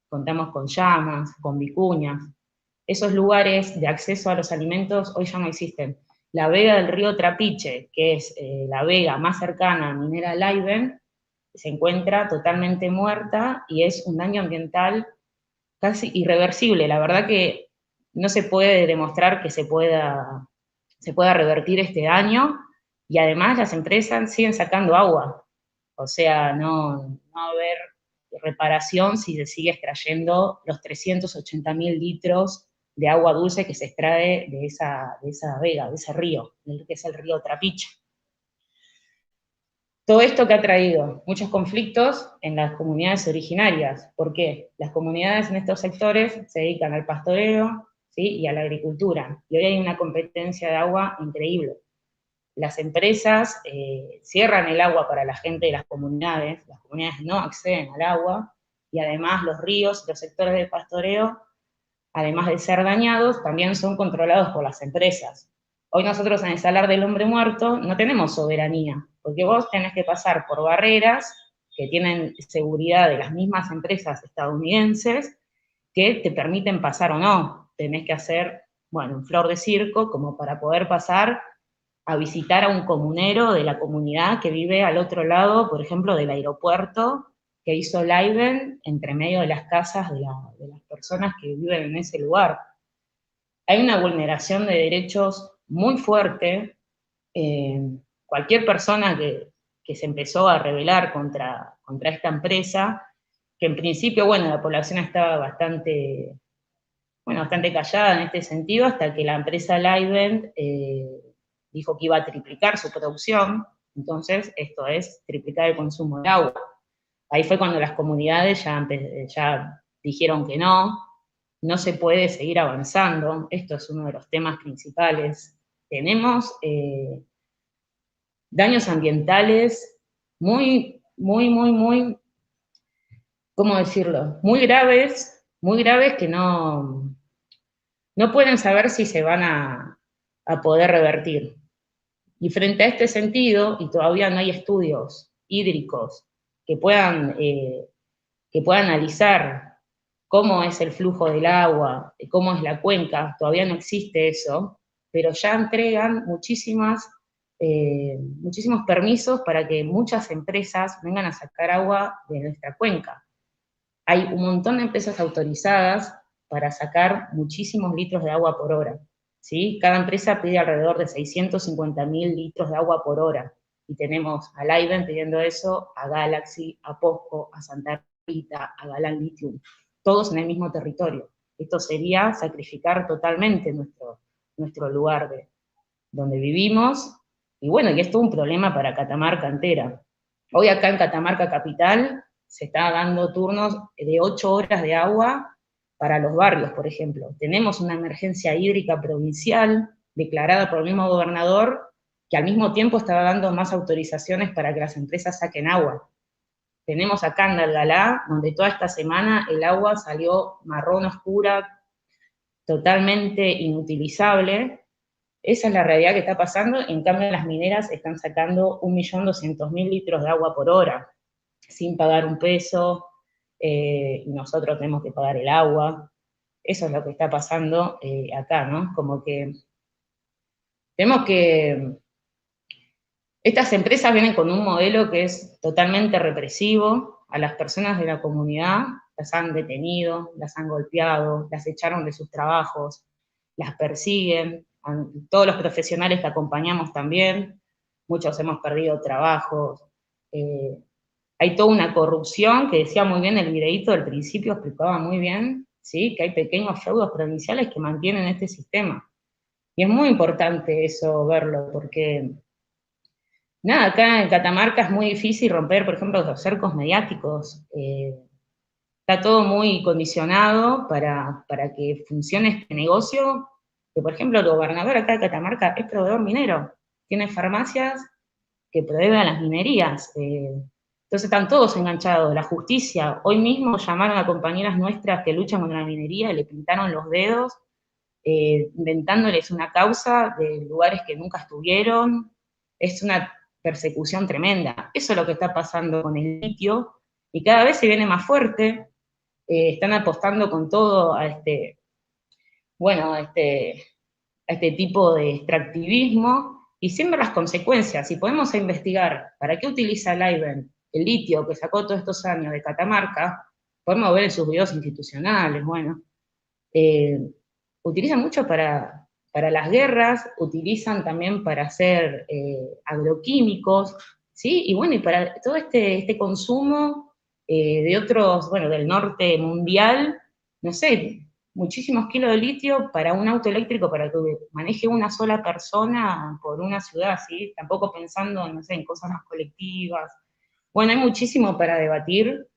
Contamos con llamas, con vicuñas. Esos lugares de acceso a los alimentos hoy ya no existen. La vega del río Trapiche, que es la vega más cercana a Minera Livent, se encuentra totalmente muerta y es un daño ambiental casi irreversible. La verdad que no se puede demostrar que se pueda revertir este daño, y además las empresas siguen sacando agua. O sea, no va a haber reparación si se sigue extrayendo los 380.000 litros de agua dulce que se extrae de esa vega, de ese río, que es el río Trapiche. Todo esto que ha traído muchos conflictos en las comunidades originarias. ¿Por qué? Las comunidades en estos sectores se dedican al pastoreo, ¿sí?, y a la agricultura, y hoy hay una competencia de agua increíble. Las empresas cierran el agua para la gente de las comunidades no acceden al agua, y además los ríos, los sectores de pastoreo, además de ser dañados, también son controlados por las empresas. Hoy nosotros en el Salar del Hombre Muerto no tenemos soberanía, porque vos tenés que pasar por barreras que tienen seguridad de las mismas empresas estadounidenses que te permiten pasar o no. Tenés que hacer, bueno, un flor de circo como para poder pasar a visitar a un comunero de la comunidad que vive al otro lado, por ejemplo, del aeropuerto, que hizo Livent entre medio de las casas de las personas que viven en ese lugar. Hay una vulneración de derechos muy fuerte. Cualquier persona que se empezó a rebelar contra esta empresa, que en principio, bueno, la población estaba bastante callada en este sentido, hasta que la empresa Livent dijo que iba a triplicar su producción. Entonces esto es triplicar el consumo de agua. Ahí fue cuando las comunidades ya dijeron que no se puede seguir avanzando. Esto es uno de los temas principales. Tenemos daños ambientales muy, ¿cómo decirlo? Muy graves que no pueden saber si se van a poder revertir. Y frente a este sentido, y todavía no hay estudios hídricos que puedan analizar cómo es el flujo del agua, cómo es la cuenca, todavía no existe eso, pero ya entregan muchísimos permisos para que muchas empresas vengan a sacar agua de nuestra cuenca. Hay un montón de empresas autorizadas para sacar muchísimos litros de agua por hora, ¿sí? Cada empresa pide alrededor de 650.000 litros de agua por hora, y tenemos a Livent pidiendo eso, a Galaxy, a POSCO, a Santa Rita, a Galán Lithium, todos en el mismo territorio. Esto sería sacrificar totalmente nuestro lugar donde vivimos, y bueno, y esto es un problema para Catamarca entera. Hoy acá en Catamarca Capital se está dando turnos de 8 horas de agua para los barrios, por ejemplo. Tenemos una emergencia hídrica provincial declarada por el mismo gobernador, que al mismo tiempo estaba dando más autorizaciones para que las empresas saquen agua. Tenemos acá en Dalgalá, donde toda esta semana el agua salió marrón oscura, totalmente inutilizable. Esa es la realidad que está pasando. En cambio, las mineras están sacando 1.200.000 litros de agua por hora, sin pagar un peso, y nosotros tenemos que pagar el agua. Eso es lo que está pasando acá, ¿no? Como que tenemos que... Estas empresas vienen con un modelo que es totalmente represivo a las personas de la comunidad, las han detenido, las han golpeado, las echaron de sus trabajos, las persiguen, todos los profesionales que acompañamos también, muchos hemos perdido trabajos, hay toda una corrupción que decía muy bien el videíto del principio, explicaba muy bien, ¿sí? Que hay pequeños feudos provinciales que mantienen este sistema. Y es muy importante eso verlo, porque nada, acá en Catamarca es muy difícil romper, por ejemplo, los cercos mediáticos. Está todo muy condicionado para que funcione este negocio, que por ejemplo el gobernador acá de Catamarca es proveedor minero, tiene farmacias que proveen a las minerías, entonces están todos enganchados. La justicia, hoy mismo llamaron a compañeras nuestras que luchan contra la minería y le pintaron los dedos, inventándoles una causa de lugares que nunca estuvieron. Es una persecución tremenda. Eso es lo que está pasando con el litio, y cada vez se viene más fuerte. Están apostando con todo a este tipo de extractivismo, y sin ver las consecuencias. Si podemos investigar para qué utiliza Livent el litio que sacó todos estos años de Catamarca, podemos ver en sus videos institucionales, bueno, utilizan mucho para las guerras, utilizan también para hacer agroquímicos, ¿sí? Y bueno, y para todo este consumo de otros, bueno, del norte mundial, no sé, muchísimos kilos de litio para un auto eléctrico para que maneje una sola persona por una ciudad, ¿sí? Tampoco pensando, no sé, en cosas más colectivas. Bueno, hay muchísimo para debatir.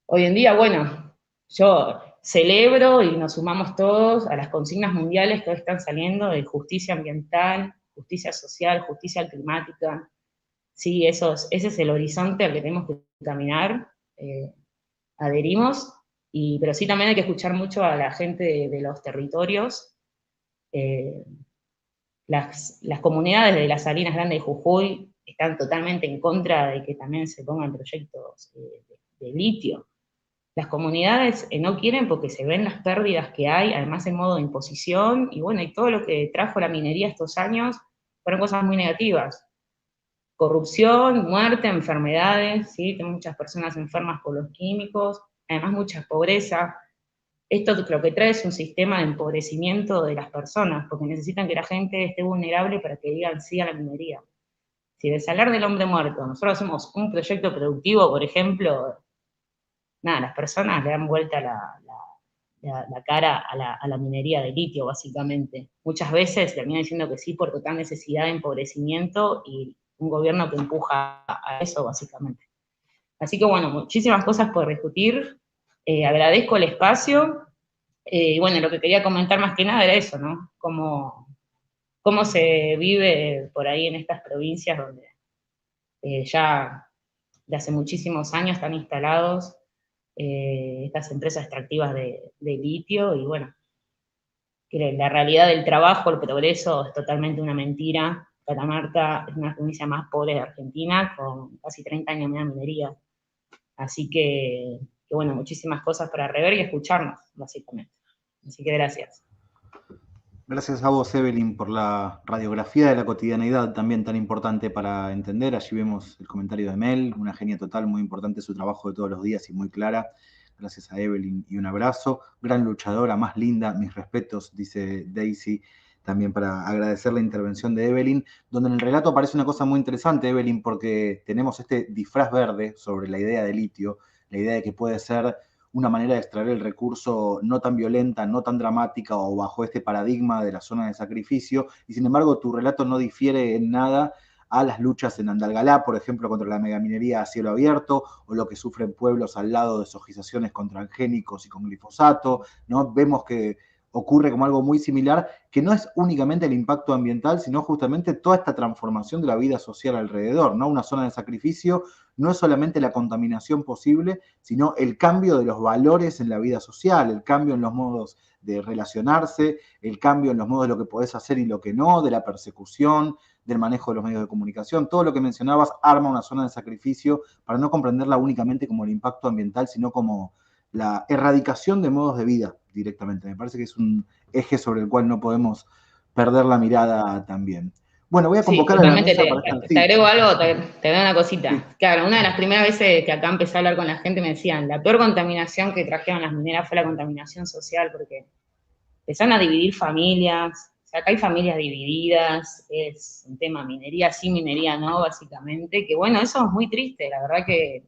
Hoy en día, bueno, yo celebro y nos sumamos todos a las consignas mundiales que hoy están saliendo de justicia ambiental, justicia social, justicia climática. Sí, ese es el horizonte al que tenemos que caminar. Adherimos, pero sí también hay que escuchar mucho a la gente de los territorios. Las comunidades de las Salinas Grandes de Jujuy están totalmente en contra de que también se pongan proyectos de litio. Las comunidades no quieren porque se ven las pérdidas que hay, además en modo de imposición, y bueno, y todo lo que trajo la minería estos años fueron cosas muy negativas. Corrupción, muerte, enfermedades, ¿sí? Tenemos muchas personas enfermas por los químicos, además mucha pobreza. Esto lo que trae es un sistema de empobrecimiento de las personas, porque necesitan que la gente esté vulnerable para que digan sí a la minería. Si de salar del hombre muerto nosotros hacemos un proyecto productivo, por ejemplo, nada, las personas le dan vuelta la cara a la minería de litio, básicamente. Muchas veces terminan diciendo que sí por total necesidad de empobrecimiento y un gobierno que empuja a eso, básicamente. Así que bueno, muchísimas cosas por discutir. Agradezco el espacio. Y bueno, lo que quería comentar más que nada era eso, ¿no? Cómo se vive por ahí en estas provincias donde ya de hace muchísimos años están instalados estas empresas extractivas de litio, y bueno, que la realidad del trabajo, el progreso, es totalmente una mentira. Catamarca es una provincia más pobre de Argentina, con casi 30 años de minería. Así que bueno, muchísimas cosas para rever y escucharnos, básicamente. Así que gracias. Gracias a vos, Evelyn, por la radiografía de la cotidianeidad también tan importante para entender. Allí vemos el comentario de Mel, una genia total, muy importante su trabajo de todos los días y muy clara. Gracias a Evelyn y un abrazo. Gran luchadora, más linda, mis respetos, dice Daisy, también para agradecer la intervención de Evelyn, donde en el relato aparece una cosa muy interesante, Evelyn, porque tenemos este disfraz verde sobre la idea de litio, la idea de que puede ser una manera de extraer el recurso no tan violenta, no tan dramática o bajo este paradigma de la zona de sacrificio, y sin embargo tu relato no difiere en nada a las luchas en Andalgalá, por ejemplo, contra la megaminería a cielo abierto, o lo que sufren pueblos al lado de desojizaciones con transgénicos y con glifosato, ¿no? Vemos que ocurre como algo muy similar, que no es únicamente el impacto ambiental, sino justamente toda esta transformación de la vida social alrededor, ¿no? Una zona de sacrificio no es solamente la contaminación posible, sino el cambio de los valores en la vida social, el cambio en los modos de relacionarse, el cambio en los modos de lo que podés hacer y lo que no, de la persecución, del manejo de los medios de comunicación. Todo lo que mencionabas arma una zona de sacrificio para no comprenderla únicamente como el impacto ambiental, sino como la erradicación de modos de vida directamente. Me parece que es un eje sobre el cual no podemos perder la mirada también. Bueno, voy a convocar a la mesa para estar... Te agrego algo, te doy una cosita. Sí. Claro, una de las primeras veces que acá empecé a hablar con la gente me decían, la peor contaminación que trajeron las mineras fue la contaminación social, porque empezaron a dividir familias. O sea, acá hay familias divididas, es un tema minería sí, minería no, básicamente, que bueno, eso es muy triste, la verdad que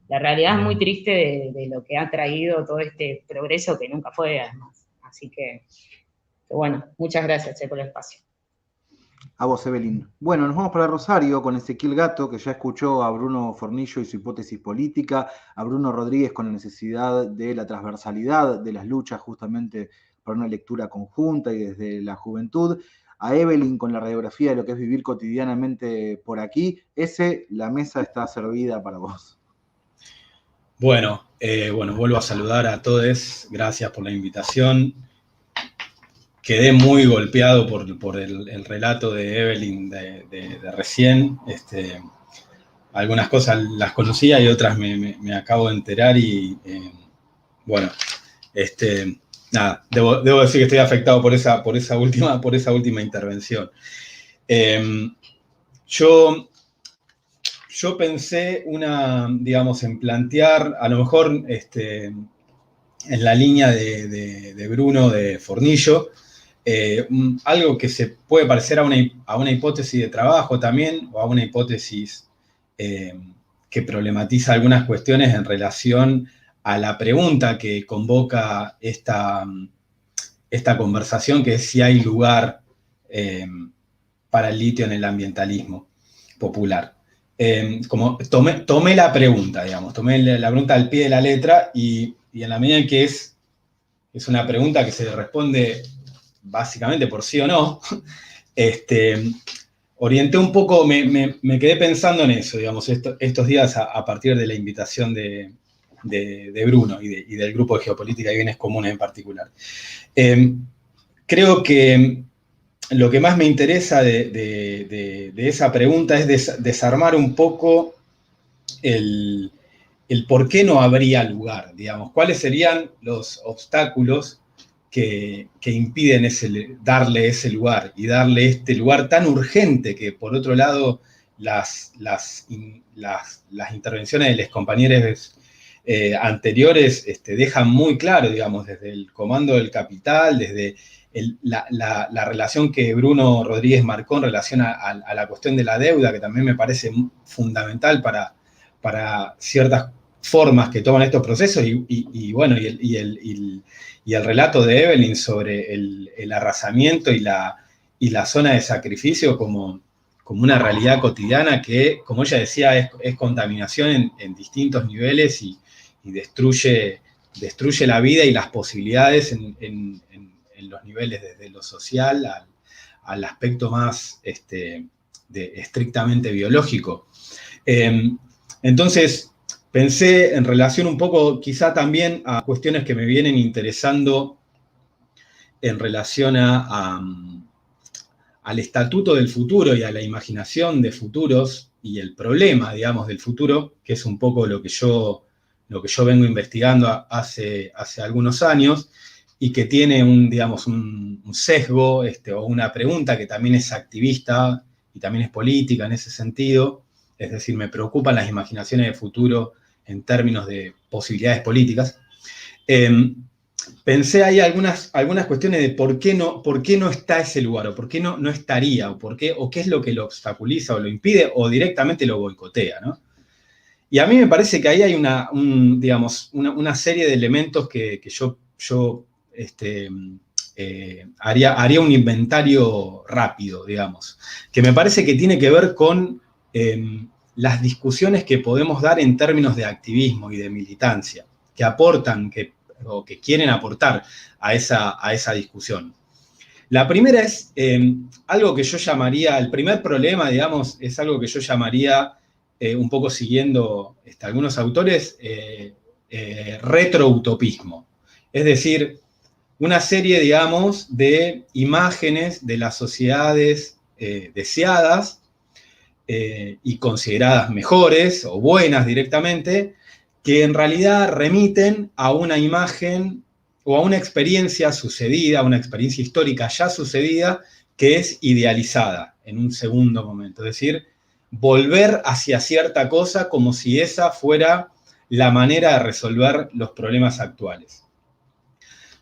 la realidad es muy triste de lo que ha traído todo este progreso que nunca fue, además. Así que bueno, muchas gracias por el espacio. A vos, Evelyn. Bueno, nos vamos para Rosario con Ezequiel Gato, que ya escuchó a Bruno Fornillo y su hipótesis política, a Bruno Rodríguez con la necesidad de la transversalidad de las luchas justamente para una lectura conjunta y desde la juventud, a Evelyn con la radiografía de lo que es vivir cotidianamente por aquí. La mesa está servida para vos. Bueno, vuelvo a saludar a todos, gracias por la invitación. Quedé muy golpeado por el relato de Evelyn de recién. Algunas cosas las conocía y otras me acabo de enterar y nada, debo decir que estoy afectado por esa última intervención. Yo pensé en plantear, a lo mejor en la línea de Bruno de Fornillo, algo que se puede parecer a una hipótesis de trabajo también, o a una hipótesis que problematiza algunas cuestiones en relación a la pregunta que convoca esta conversación, que es si hay lugar para el litio en el ambientalismo popular. Como tomé la pregunta, digamos, tomé la pregunta al pie de la letra y en la medida en que es una pregunta que se responde básicamente por sí o no, orienté un poco, me quedé pensando en eso, digamos, estos días a partir de la invitación de Bruno y del grupo de Geopolítica y Bienes Comunes en particular. Creo que lo que más me interesa de esa pregunta es desarmar un poco el por qué no habría lugar, digamos, cuáles serían los obstáculos que impiden darle ese lugar y darle este lugar tan urgente que, por otro lado, las intervenciones de los compañeros anteriores dejan muy claro, digamos, desde el comando del capital, desde la relación que Bruno Rodríguez marcó en relación a la cuestión de la deuda, que también me parece fundamental para ciertas formas que toman estos procesos, y el relato de Evelyn sobre el arrasamiento y la zona de sacrificio como una realidad cotidiana que, como ella decía, es contaminación en distintos niveles y destruye la vida y las posibilidades en los niveles, desde lo social al aspecto más estrictamente biológico. Entonces, pensé en relación un poco, quizá también a cuestiones que me vienen interesando en relación al estatuto del futuro y a la imaginación de futuros y el problema, digamos, del futuro, que es un poco lo que yo vengo investigando hace algunos años y que tiene un sesgo o una pregunta que también es activista y también es política en ese sentido. Es decir, me preocupan las imaginaciones de futuro en términos de posibilidades políticas. Pensé ahí algunas cuestiones de por qué no está ese lugar, o por qué no estaría, o qué es lo que lo obstaculiza o lo impide, o directamente lo boicotea, ¿no? Y a mí me parece que ahí hay una serie de elementos que yo haría un inventario rápido, digamos, que me parece que tiene que ver con las discusiones que podemos dar en términos de activismo y de militancia, que aportan, o que quieren aportar a esa discusión. La primera es algo que yo llamaría, el primer problema, digamos, es algo que yo llamaría, un poco siguiendo algunos autores, retroutopismo. Es decir, una serie, digamos, de imágenes de las sociedades deseadas y consideradas mejores o buenas directamente, que en realidad remiten a una imagen o a una experiencia sucedida, una experiencia histórica ya sucedida, que es idealizada en un segundo momento. Es decir, volver hacia cierta cosa como si esa fuera la manera de resolver los problemas actuales.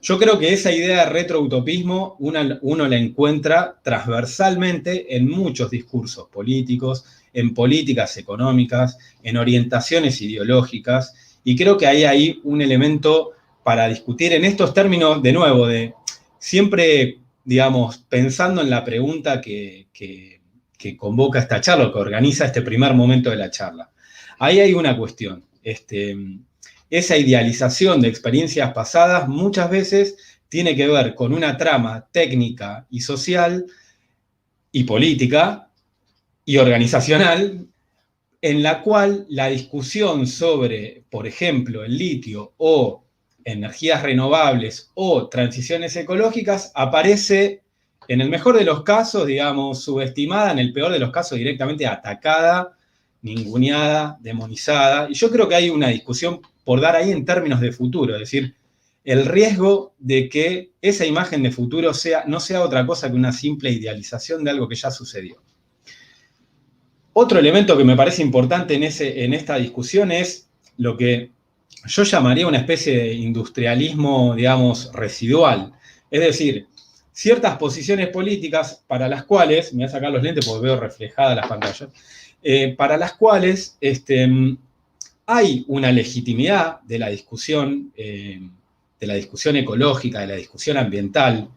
Yo creo que esa idea de retroutopismo uno la encuentra transversalmente en muchos discursos políticos, en políticas económicas, en orientaciones ideológicas, y creo que hay ahí un elemento para discutir en estos términos, de nuevo, de siempre, digamos, pensando en la pregunta que convoca esta charla, o que organiza este primer momento de la charla. Ahí hay una cuestión. Esa idealización de experiencias pasadas muchas veces tiene que ver con una trama técnica y social y política y organizacional, en la cual la discusión sobre, por ejemplo, el litio o energías renovables o transiciones ecológicas aparece, en el mejor de los casos, digamos, subestimada, en el peor de los casos, directamente atacada, ninguneada, demonizada. Y yo creo que hay una discusión por dar ahí en términos de futuro, es decir, el riesgo de que esa imagen de futuro no sea otra cosa que una simple idealización de algo que ya sucedió. Otro elemento que me parece importante en esta discusión es lo que yo llamaría una especie de industrialismo, digamos, residual. Es decir, ciertas posiciones políticas para las cuales, me voy a sacar los lentes porque veo reflejadas las pantallas, para las cuales hay una legitimidad de la discusión ecológica, de la discusión ambiental,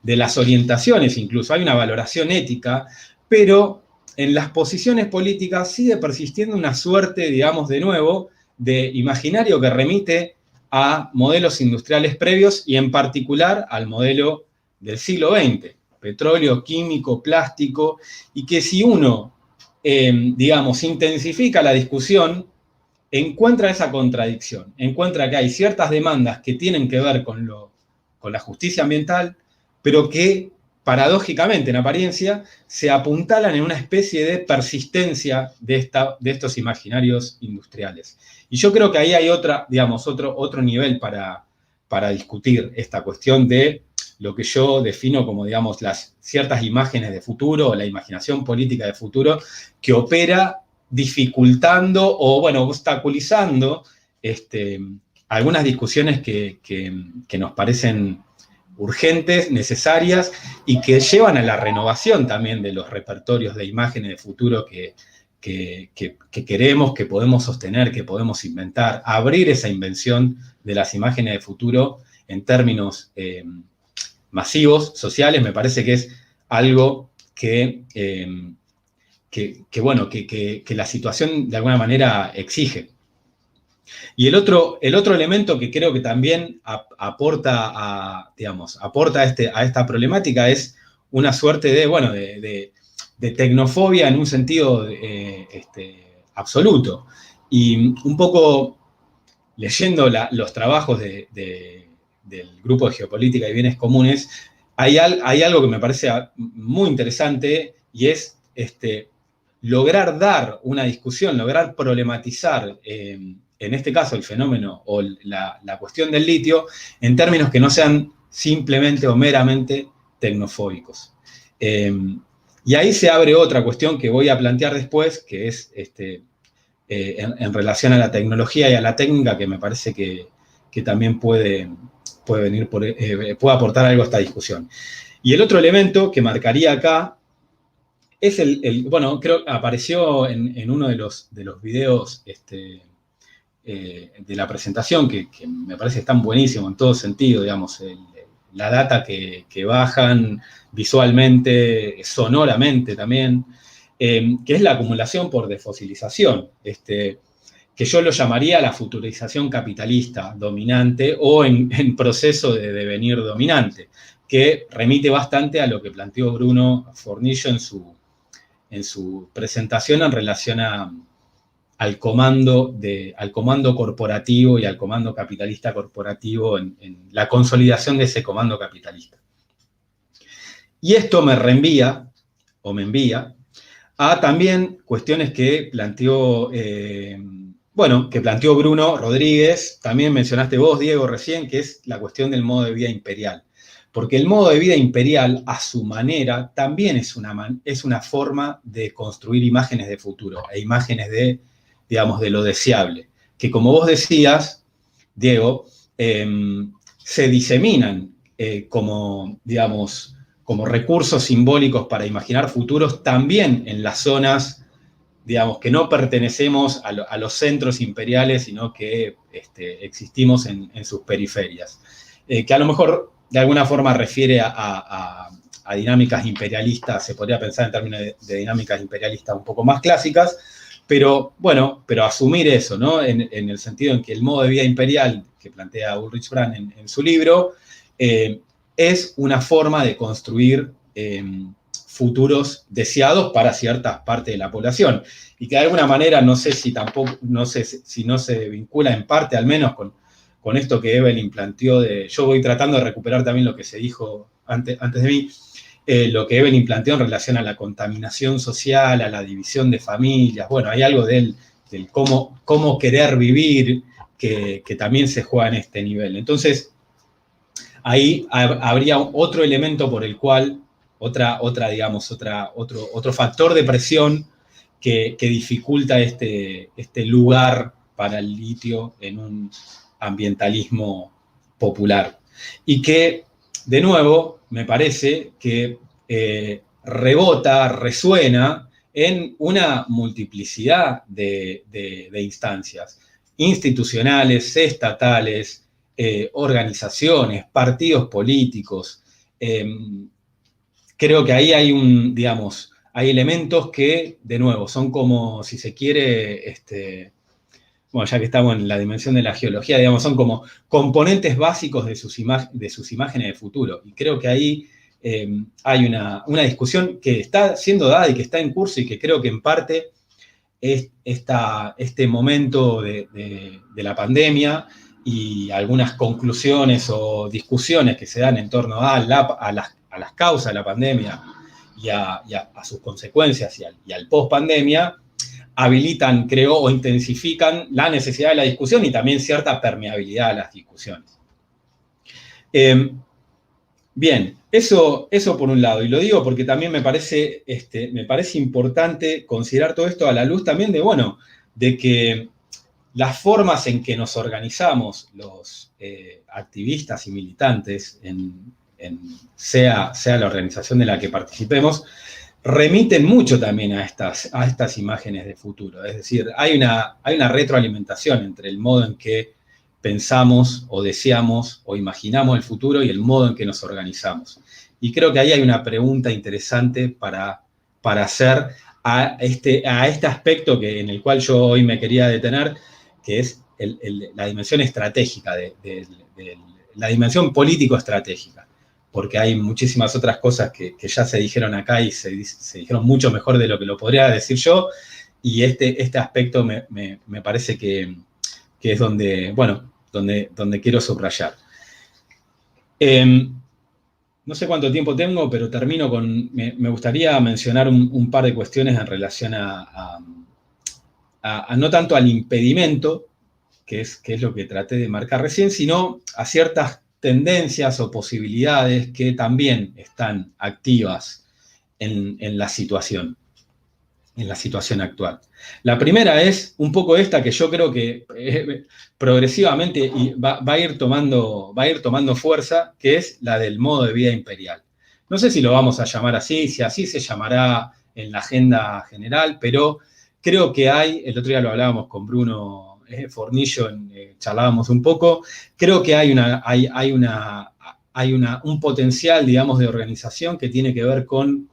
de las orientaciones incluso, hay una valoración ética, pero en las posiciones políticas sigue persistiendo una suerte, digamos, de nuevo, de imaginario que remite a modelos industriales previos y en particular al modelo del siglo XX, petróleo, químico, plástico, y que si uno, digamos, intensifica la discusión, encuentra esa contradicción, encuentra que hay ciertas demandas que tienen que ver con la justicia ambiental, pero que paradójicamente, en apariencia, se apuntalan en una especie de persistencia de estos imaginarios industriales. Y yo creo que ahí hay otro nivel para discutir esta cuestión de lo que yo defino como, digamos, las ciertas imágenes de futuro, o la imaginación política de futuro, que opera dificultando o, bueno, obstaculizando algunas discusiones que nos parecen urgentes, necesarias, y que llevan a la renovación también de los repertorios de imágenes de futuro que queremos, que podemos sostener, que podemos inventar, abrir esa invención de las imágenes de futuro en términos masivos, sociales, me parece que es algo que la situación de alguna manera exige. Y el otro elemento que creo que también aporta a esta problemática es una suerte de tecnofobia en un sentido absoluto. Y un poco leyendo los trabajos del Grupo de Geopolítica y Bienes Comunes, hay algo que me parece muy interesante, y es lograr dar una discusión, lograr problematizar, en este caso el fenómeno o la cuestión del litio, en términos que no sean simplemente o meramente tecnofóbicos. Y ahí se abre otra cuestión que voy a plantear después, que es en relación a la tecnología y a la técnica, que me parece que también puede aportar algo a esta discusión. Y el otro elemento que marcaría acá es creo que apareció en uno de los videos de la presentación, que me parece que están buenísimos en todo sentido, digamos, la data que bajan visualmente, sonoramente también, que es la acumulación por desfosilización, que yo lo llamaría la futurización capitalista dominante o en proceso de devenir dominante, que remite bastante a lo que planteó Bruno Fornillo en su presentación en relación al comando corporativo y al comando capitalista corporativo, en la consolidación de ese comando capitalista. Y esto me envía a también cuestiones que planteó Bruno Rodríguez, también mencionaste vos, Diego, recién, que es la cuestión del modo de vida imperial. Porque el modo de vida imperial, a su manera, también es una forma de construir imágenes de futuro, e imágenes de lo deseable, que, como vos decías, Diego, se diseminan como recursos simbólicos para imaginar futuros también en las zonas, que no pertenecemos a los centros imperiales, sino que existimos en sus periferias, que a lo mejor de alguna forma refiere a dinámicas imperialistas, se podría pensar en términos de dinámicas imperialistas un poco más clásicas, pero asumir eso, ¿no? En el sentido en que el modo de vida imperial que plantea Ulrich Brand en su libro es una forma de construir futuros deseados para ciertas partes de la población, y que de alguna manera, no sé si no se vincula en parte al menos con esto que Evelyn planteó yo voy tratando de recuperar también lo que se dijo antes de mí, lo que Evelyn planteó en relación a la contaminación social, a la división de familias. Bueno, hay algo del cómo querer vivir que también se juega en este nivel. Entonces, ahí habría otro elemento por el cual, otro factor de presión que dificulta este lugar para el litio en un ambientalismo popular. Y que, de nuevo, me parece que resuena en una multiplicidad de instancias. institucionales, estatales, organizaciones, partidos políticos. Creo que ahí hay hay elementos que, de nuevo, son como, si se quiere, bueno, ya que estamos en la dimensión de la geología, digamos, son como componentes básicos de sus imágenes de futuro. Y creo que ahí hay una discusión que está siendo dada y que está en curso y que creo que en parte es este momento de la pandemia y algunas conclusiones o discusiones que se dan en torno a las causas de la pandemia y a sus consecuencias y al post-pandemia, habilitan, creo, o intensifican la necesidad de la discusión y también cierta permeabilidad a las discusiones. Bien, eso por un lado, y lo digo porque también me parece importante considerar todo esto a la luz también de que las formas en que nos organizamos los activistas y militantes, sea la organización de la que participemos, remiten mucho también a estas imágenes de futuro. Es decir, hay una retroalimentación entre el modo en que pensamos o deseamos o imaginamos el futuro y el modo en que nos organizamos. Y creo que ahí hay una pregunta interesante para hacer a este aspecto en el cual yo hoy me quería detener, que es la dimensión estratégica, la dimensión político-estratégica. Porque hay muchísimas otras cosas que ya se dijeron acá y se dijeron mucho mejor de lo que lo podría decir yo, y este aspecto me parece que es donde quiero subrayar. No sé cuánto tiempo tengo, pero termino me gustaría mencionar un par de cuestiones en relación a no tanto al impedimento, que es lo que traté de marcar recién, sino a ciertas tendencias o posibilidades que también están activas en la situación actual. La primera es un poco esta que yo creo que progresivamente va a ir tomando fuerza, que es la del modo de vida imperial. No sé si lo vamos a llamar así, si así se llamará en la agenda general, pero creo que el otro día lo hablábamos con Bruno Fornillo, charlábamos un poco, creo que hay un potencial, digamos, de organización que tiene que ver con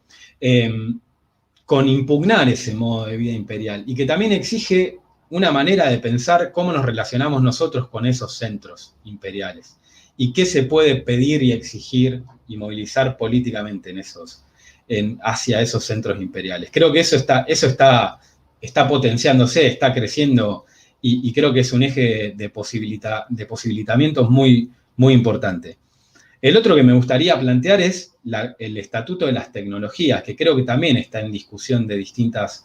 impugnar ese modo de vida imperial y que también exige una manera de pensar cómo nos relacionamos nosotros con esos centros imperiales y qué se puede pedir y exigir y movilizar políticamente hacia esos centros imperiales. Creo que eso está potenciándose, está creciendo y creo que es un eje de posibilitamientos muy, muy importante. El otro que me gustaría plantear es el Estatuto de las Tecnologías, que creo que también está en discusión de distintas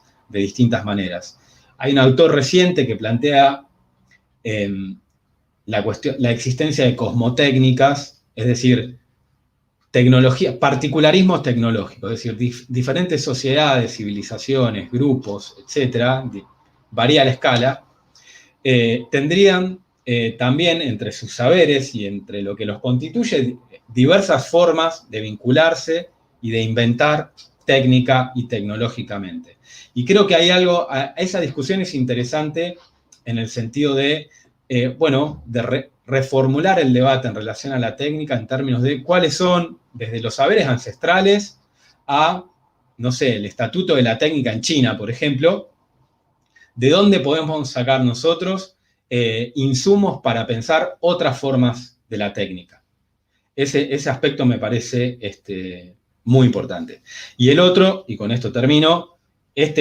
maneras. Hay un autor reciente que plantea la existencia de cosmotécnicas, es decir, particularismos tecnológicos, es decir, diferentes sociedades, civilizaciones, grupos, etcétera, varía la escala, tendrían también entre sus saberes y entre lo que los constituye diversas formas de vincularse y de inventar técnica y tecnológicamente. Y creo que hay esa discusión es interesante en el sentido de reformular el debate en relación a la técnica en términos de cuáles son, desde los saberes ancestrales a, no sé, el Estatuto de la Técnica en China, por ejemplo, de dónde podemos sacar nosotros insumos para pensar otras formas de la técnica. Ese aspecto me parece muy importante. Y el otro, y con esto termino,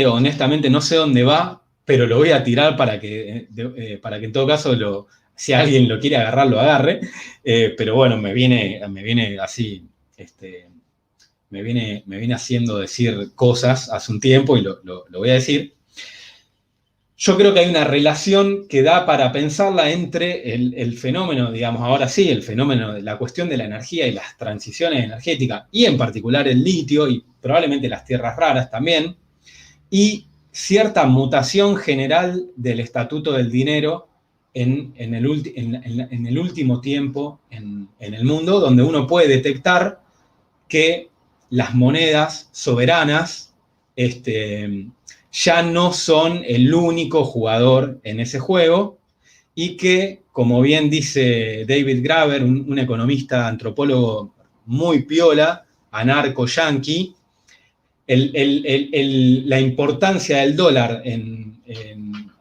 honestamente no sé dónde va, pero lo voy a tirar para que en todo caso, si alguien lo quiere agarrar, lo agarre. Pero bueno, me viene así, me viene haciendo decir cosas hace un tiempo y lo voy a decir. Yo creo que hay una relación que da para pensarla entre el fenómeno, digamos, ahora sí, el fenómeno de la cuestión de la energía y las transiciones energéticas, y en particular el litio y probablemente las tierras raras también, y cierta mutación general del estatuto del dinero en el último tiempo en el mundo, donde uno puede detectar que las monedas soberanas ya no son el único jugador en ese juego y que, como bien dice David Graeber, un economista antropólogo muy piola, anarco-yanqui, la importancia del dólar en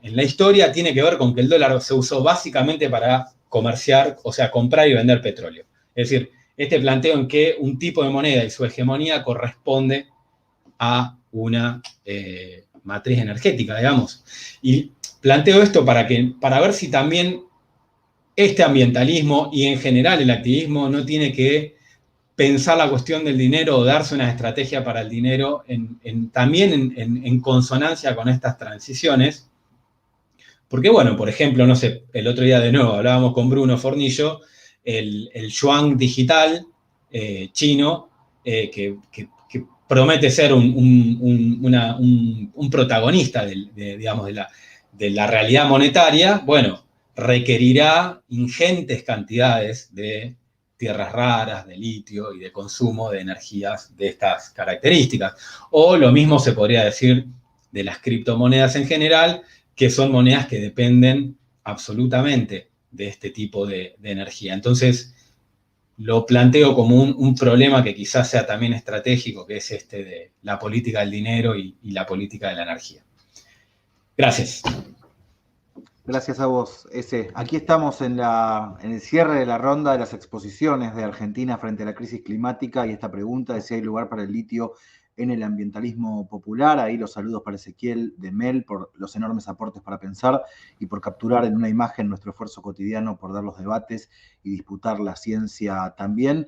la historia tiene que ver con que el dólar se usó básicamente para comerciar, o sea, comprar y vender petróleo. Es decir, este planteo en que un tipo de moneda y su hegemonía corresponde a una matriz energética, digamos. Y planteo esto para ver si también este ambientalismo y en general el activismo no tiene que pensar la cuestión del dinero o darse una estrategia para el dinero también en consonancia con estas transiciones. Porque, bueno, por ejemplo, no sé, el otro día de nuevo hablábamos con Bruno Fornillo, el yuan digital chino, que promete ser un protagonista digamos, de la realidad monetaria, bueno, requerirá ingentes cantidades de tierras raras, de litio y de consumo de energías de estas características. O lo mismo se podría decir de las criptomonedas en general, que son monedas que dependen absolutamente de este tipo de energía. Entonces, lo planteo como un problema que quizás sea también estratégico, que es este de la política del dinero y la política de la energía. Gracias. Gracias a vos, Ese. Aquí estamos en el cierre de la ronda de las exposiciones de Argentina frente a la crisis climática y esta pregunta de si hay lugar para el litio en el ambientalismo popular. Ahí los saludos para Ezequiel de Mel por los enormes aportes para pensar y por capturar en una imagen nuestro esfuerzo cotidiano por dar los debates y disputar la ciencia también.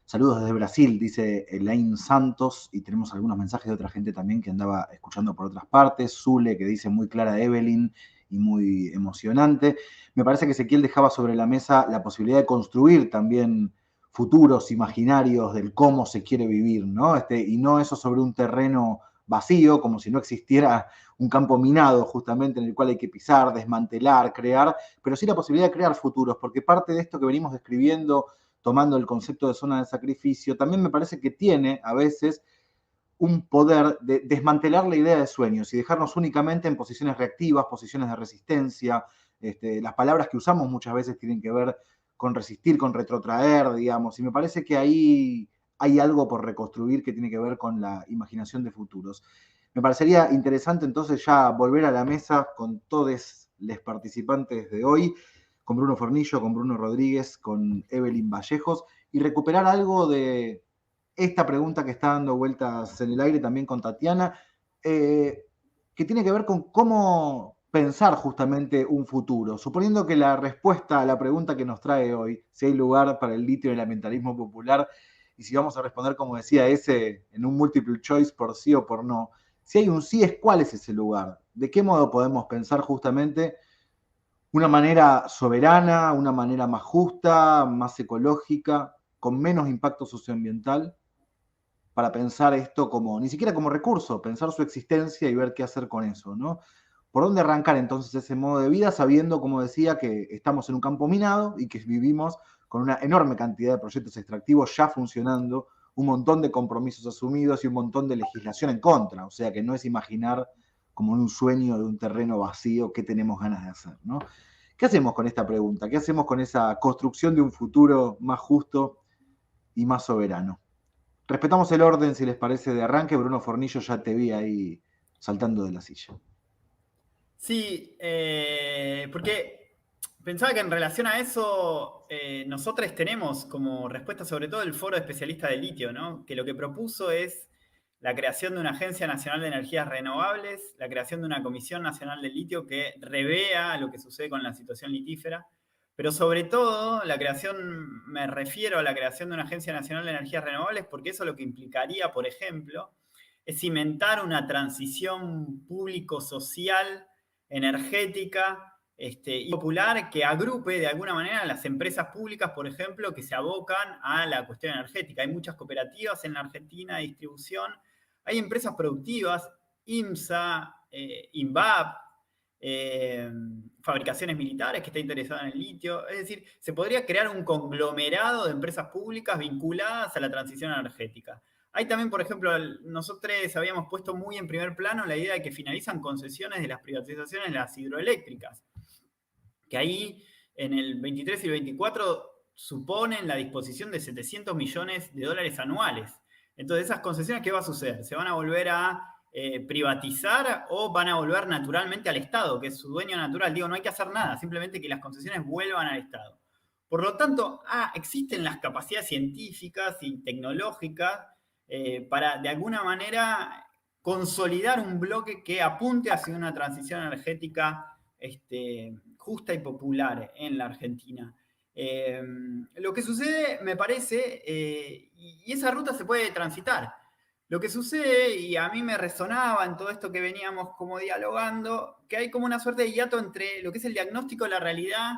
Saludos desde Brasil, dice Elaine Santos, y tenemos algunos mensajes de otra gente también que andaba escuchando por otras partes. Zule, que dice muy clara Evelyn y muy emocionante. Me parece que Ezequiel dejaba sobre la mesa la posibilidad de construir también futuros imaginarios del cómo se quiere vivir, ¿no? Y no eso sobre un terreno vacío, como si no existiera un campo minado justamente en el cual hay que pisar, desmantelar, crear, pero sí la posibilidad de crear futuros, porque parte de esto que venimos describiendo, tomando el concepto de zona de sacrificio, también me parece que tiene a veces un poder de desmantelar la idea de sueños y dejarnos únicamente en posiciones reactivas, posiciones de resistencia. Las palabras que usamos muchas veces tienen que ver con resistir, con retrotraer, digamos, y me parece que ahí hay algo por reconstruir que tiene que ver con la imaginación de futuros. Me parecería interesante entonces ya volver a la mesa con todos los participantes de hoy, con Bruno Fornillo, con Bruno Rodríguez, con Evelyn Vallejos, y recuperar algo de esta pregunta que está dando vueltas en el aire también con Tatiana, que tiene que ver con cómo pensar justamente un futuro. Suponiendo que la respuesta a la pregunta que nos trae hoy, si hay lugar para el litio en el ambientalismo popular, y si vamos a responder, como decía ese, en un multiple choice por sí o por no, si hay un sí, ¿cuál es ese lugar? ¿De qué modo podemos pensar justamente una manera soberana, una manera más justa, más ecológica, con menos impacto socioambiental, para pensar esto como, ni siquiera como recurso, pensar su existencia y ver qué hacer con eso, ¿no? ¿Por dónde arrancar entonces ese modo de vida sabiendo, como decía, que estamos en un campo minado y que vivimos con una enorme cantidad de proyectos extractivos ya funcionando, un montón de compromisos asumidos y un montón de legislación en contra? O sea que no es imaginar como en un sueño de un terreno vacío qué tenemos ganas de hacer, ¿no? ¿Qué hacemos con esta pregunta? ¿Qué hacemos con esa construcción de un futuro más justo y más soberano? Respetamos el orden, si les parece, de arranque. Bruno Fornillo, ya te vi ahí saltando de la silla. Sí, porque pensaba que en relación a eso, nosotros tenemos como respuesta sobre todo el Foro de Especialistas de Litio, ¿no? Que lo que propuso es la creación de una Agencia Nacional de Energías Renovables, la creación de una Comisión Nacional del Litio que revea lo que sucede con la situación litífera, pero sobre todo la creación, me refiero a la creación de una Agencia Nacional de Energías Renovables porque eso lo que implicaría, por ejemplo, es cimentar una transición público-social, energética y popular que agrupe de alguna manera a las empresas públicas, por ejemplo, que se abocan a la cuestión energética. Hay muchas cooperativas en la Argentina de distribución, hay empresas productivas, IMSA, INVAP, fabricaciones militares que está interesada en el litio. Es decir, se podría crear un conglomerado de empresas públicas vinculadas a la transición energética. Hay también, por ejemplo, nosotros habíamos puesto muy en primer plano la idea de que finalizan concesiones de las privatizaciones de las hidroeléctricas, que que ahí en el 23 y el 24 suponen la disposición de $700 millones anuales. Entonces, esas concesiones, ¿qué va a suceder? ¿Se van a volver a privatizar o van a volver naturalmente al Estado, que es su dueño natural? Digo, no hay que hacer nada, simplemente que las concesiones vuelvan al Estado. Por lo tanto, existen las capacidades científicas y tecnológicas para, de alguna manera, consolidar un bloque que apunte hacia una transición energética justa y popular en la Argentina. Lo que sucede, me parece, y esa ruta se puede transitar. Lo que sucede, y a mí me resonaba en todo esto que veníamos como dialogando, que hay como una suerte de hiato entre lo que es el diagnóstico de la realidad,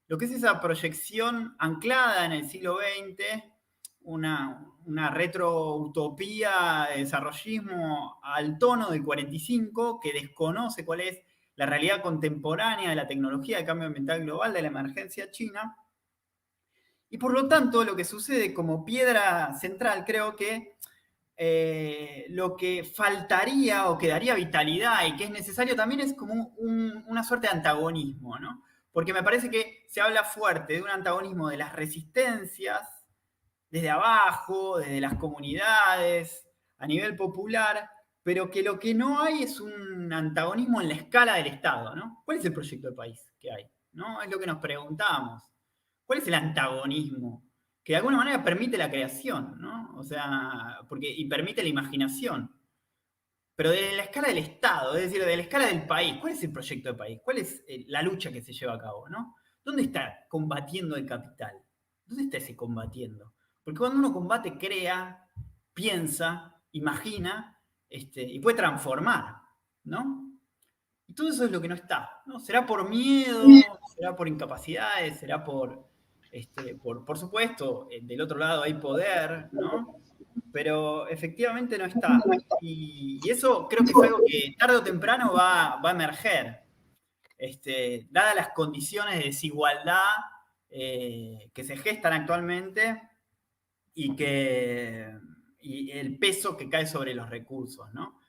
lo que es esa proyección anclada en el siglo XX, una retroutopía de desarrollismo al tono del 45, que desconoce cuál es la realidad contemporánea de la tecnología, del cambio ambiental global, de la emergencia china. Y por lo tanto, lo que sucede como piedra central, creo que lo que faltaría o que daría vitalidad y que es necesario también es como una suerte de antagonismo, ¿no? Porque me parece que se habla fuerte de un antagonismo de las resistencias, desde abajo, desde las comunidades, a nivel popular, pero que lo que no hay es un antagonismo en la escala del Estado, ¿no? ¿Cuál es el proyecto de país que hay? ¿No? Es lo que nos preguntamos. ¿Cuál es el antagonismo? Que de alguna manera permite la creación, ¿no? O sea, y permite la imaginación. Pero de la escala del Estado, es decir, de la escala del país, ¿cuál es el proyecto de país? ¿Cuál es la lucha que se lleva a cabo, ¿no? ¿Dónde está combatiendo el capital? ¿Dónde está ese combatiendo? Porque cuando uno combate, crea, piensa, imagina, y puede transformar, ¿no? Y todo eso es lo que no está, ¿no? Será por miedo, será por incapacidades, será por supuesto, del otro lado hay poder, ¿no? Pero efectivamente no está. Y eso creo que es algo que tarde o temprano va a emerger, dadas las condiciones de desigualdad que se gestan actualmente y el peso que cae sobre los recursos, ¿no?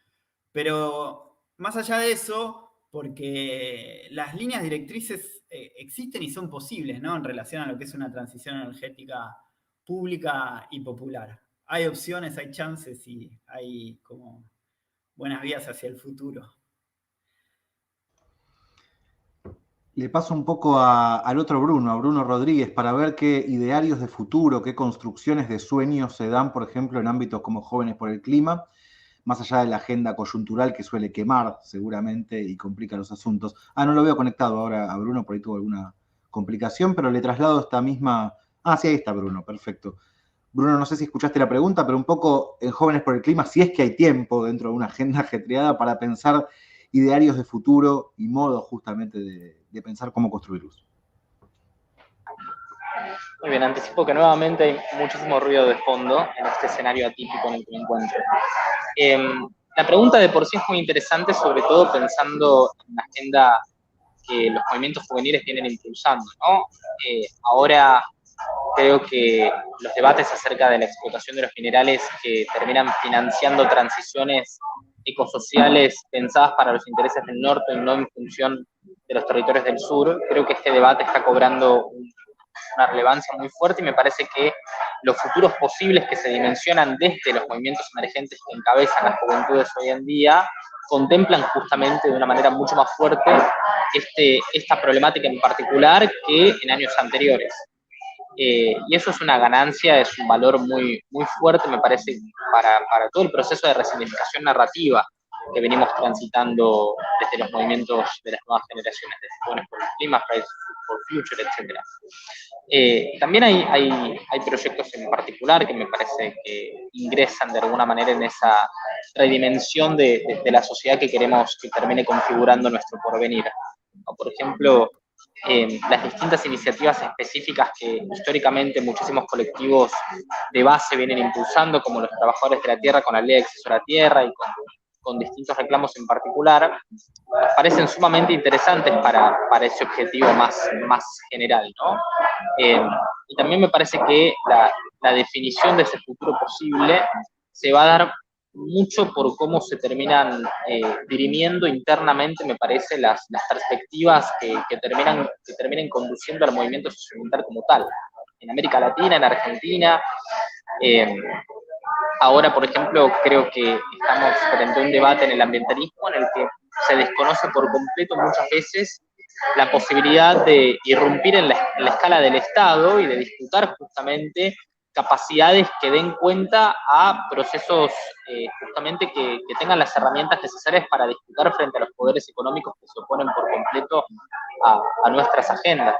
Pero más allá de eso, porque las líneas directrices existen y son posibles, ¿no? En relación a lo que es una transición energética pública y popular. Hay opciones, hay chances y hay como buenas vías hacia el futuro. Le paso un poco al otro Bruno, a Bruno Rodríguez, para ver qué idearios de futuro, qué construcciones de sueños se dan, por ejemplo, en ámbitos como Jóvenes por el Clima, más allá de la agenda coyuntural que suele quemar seguramente y complica los asuntos. No lo veo conectado ahora a Bruno, por ahí tuvo alguna complicación, pero le traslado esta misma... Sí, ahí está Bruno, perfecto. Bruno, no sé si escuchaste la pregunta, pero un poco en Jóvenes por el Clima, si es que hay tiempo dentro de una agenda ajetreada para pensar idearios de futuro y modos justamente de pensar cómo construirlos. Muy bien, anticipo que nuevamente hay muchísimo ruido de fondo en este escenario atípico en el que me encuentro. La pregunta de por sí es muy interesante, sobre todo pensando en la agenda que los movimientos juveniles vienen impulsando, ¿no? Ahora creo que los debates acerca de la explotación de los minerales que terminan financiando transiciones ecosociales pensadas para los intereses del norte y no en función de los territorios del sur, creo que este debate está cobrando una relevancia muy fuerte y me parece que los futuros posibles que se dimensionan desde los movimientos emergentes que encabezan las juventudes hoy en día contemplan justamente de una manera mucho más fuerte esta problemática en particular que en años anteriores. Y eso es una ganancia, es un valor muy, muy fuerte, me parece, para todo el proceso de resignificación narrativa que venimos transitando desde los movimientos de las nuevas generaciones, desde Jóvenes por el Clima, Fridays for Future, etc. También hay proyectos en particular que me parece que ingresan de alguna manera en esa redimensión de la sociedad que queremos que termine configurando nuestro porvenir. Por ejemplo, las distintas iniciativas específicas que históricamente muchísimos colectivos de base vienen impulsando, como los trabajadores de la tierra con la ley de acceso a la tierra y con distintos reclamos en particular, nos parecen sumamente interesantes para ese objetivo más general, ¿no? Y también me parece que la definición de ese futuro posible se va a dar mucho por cómo se terminan dirimiendo internamente, me parece, las perspectivas que terminen conduciendo al movimiento socioambiental como tal. En América Latina, en Argentina, ahora, por ejemplo, creo que estamos frente a un debate en el ambientalismo en el que se desconoce por completo muchas veces la posibilidad de irrumpir en la escala del Estado y de disputar justamente capacidades que den cuenta a procesos justamente que tengan las herramientas necesarias para disputar frente a los poderes económicos que se oponen por completo a nuestras agendas.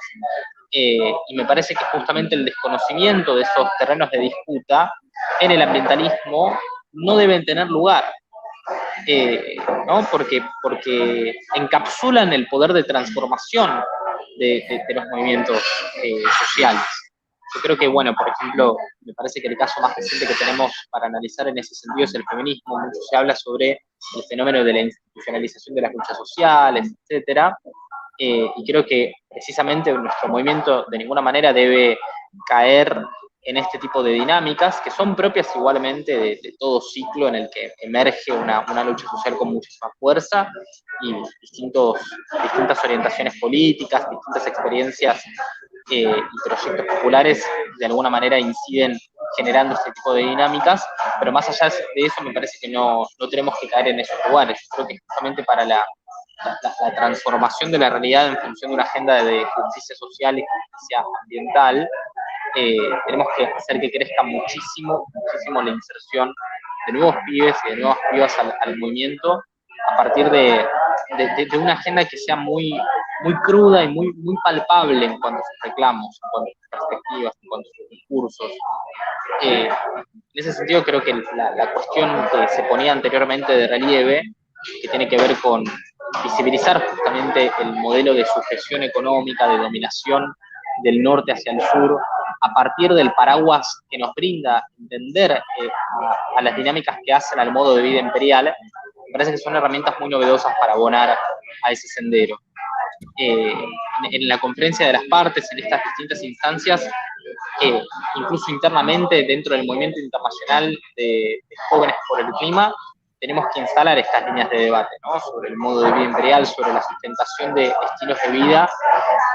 Y me parece que justamente el desconocimiento de esos terrenos de disputa en el ambientalismo no deben tener lugar, ¿no? Porque encapsulan el poder de transformación de los movimientos sociales. Yo creo que, bueno, por ejemplo, me parece que el caso más reciente que tenemos para analizar en ese sentido es el feminismo. Mucho se habla sobre el fenómeno de la institucionalización de las luchas sociales, etcétera. Y creo que precisamente nuestro movimiento de ninguna manera debe caer en este tipo de dinámicas que son propias igualmente de todo ciclo en el que emerge una lucha social con muchísima fuerza y distintas orientaciones políticas, distintas experiencias y proyectos populares de alguna manera inciden generando este tipo de dinámicas, pero más allá de eso me parece que no tenemos que caer en esos lugares. Yo creo que justamente para la transformación de la realidad en función de una agenda de justicia social y justicia ambiental, tenemos que hacer que crezca muchísimo la inserción de nuevos pibes y de nuevas pibas al movimiento a partir de una agenda que sea muy cruda y muy palpable en cuanto a sus reclamos, en cuanto a sus perspectivas, en cuanto a sus discursos. En ese sentido creo que la cuestión que se ponía anteriormente de relieve, que tiene que ver con visibilizar justamente el modelo de sujeción económica, de dominación del norte hacia el sur, a partir del paraguas que nos brinda entender a las dinámicas que hacen al modo de vida imperial, me parece que son herramientas muy novedosas para abonar a ese sendero. En la conferencia de las partes, en estas distintas instancias, incluso internamente dentro del movimiento internacional de jóvenes por el clima, tenemos que instalar estas líneas de debate, ¿no? Sobre el modo de vida imperial, sobre la sustentación de estilos de vida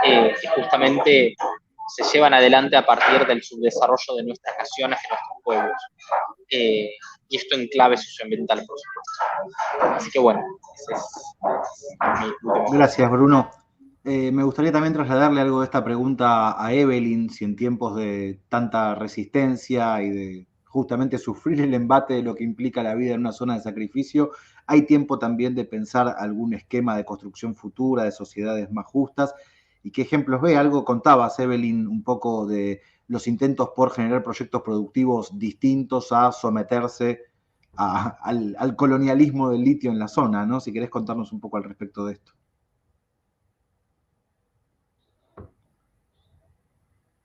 que justamente se llevan adelante a partir del subdesarrollo de nuestras naciones y nuestros pueblos. Y esto en clave socioambiental, por supuesto. Así que bueno, ese es mi último. Gracias, Bruno. Me gustaría también trasladarle algo de esta pregunta a Evelyn, si en tiempos de tanta resistencia y de justamente sufrir el embate de lo que implica la vida en una zona de sacrificio, hay tiempo también de pensar algún esquema de construcción futura, de sociedades más justas. ¿Y qué ejemplos ve? Algo contabas, Evelyn, un poco de los intentos por generar proyectos productivos distintos a someterse al colonialismo del litio en la zona, ¿no? Si querés contarnos un poco al respecto de esto.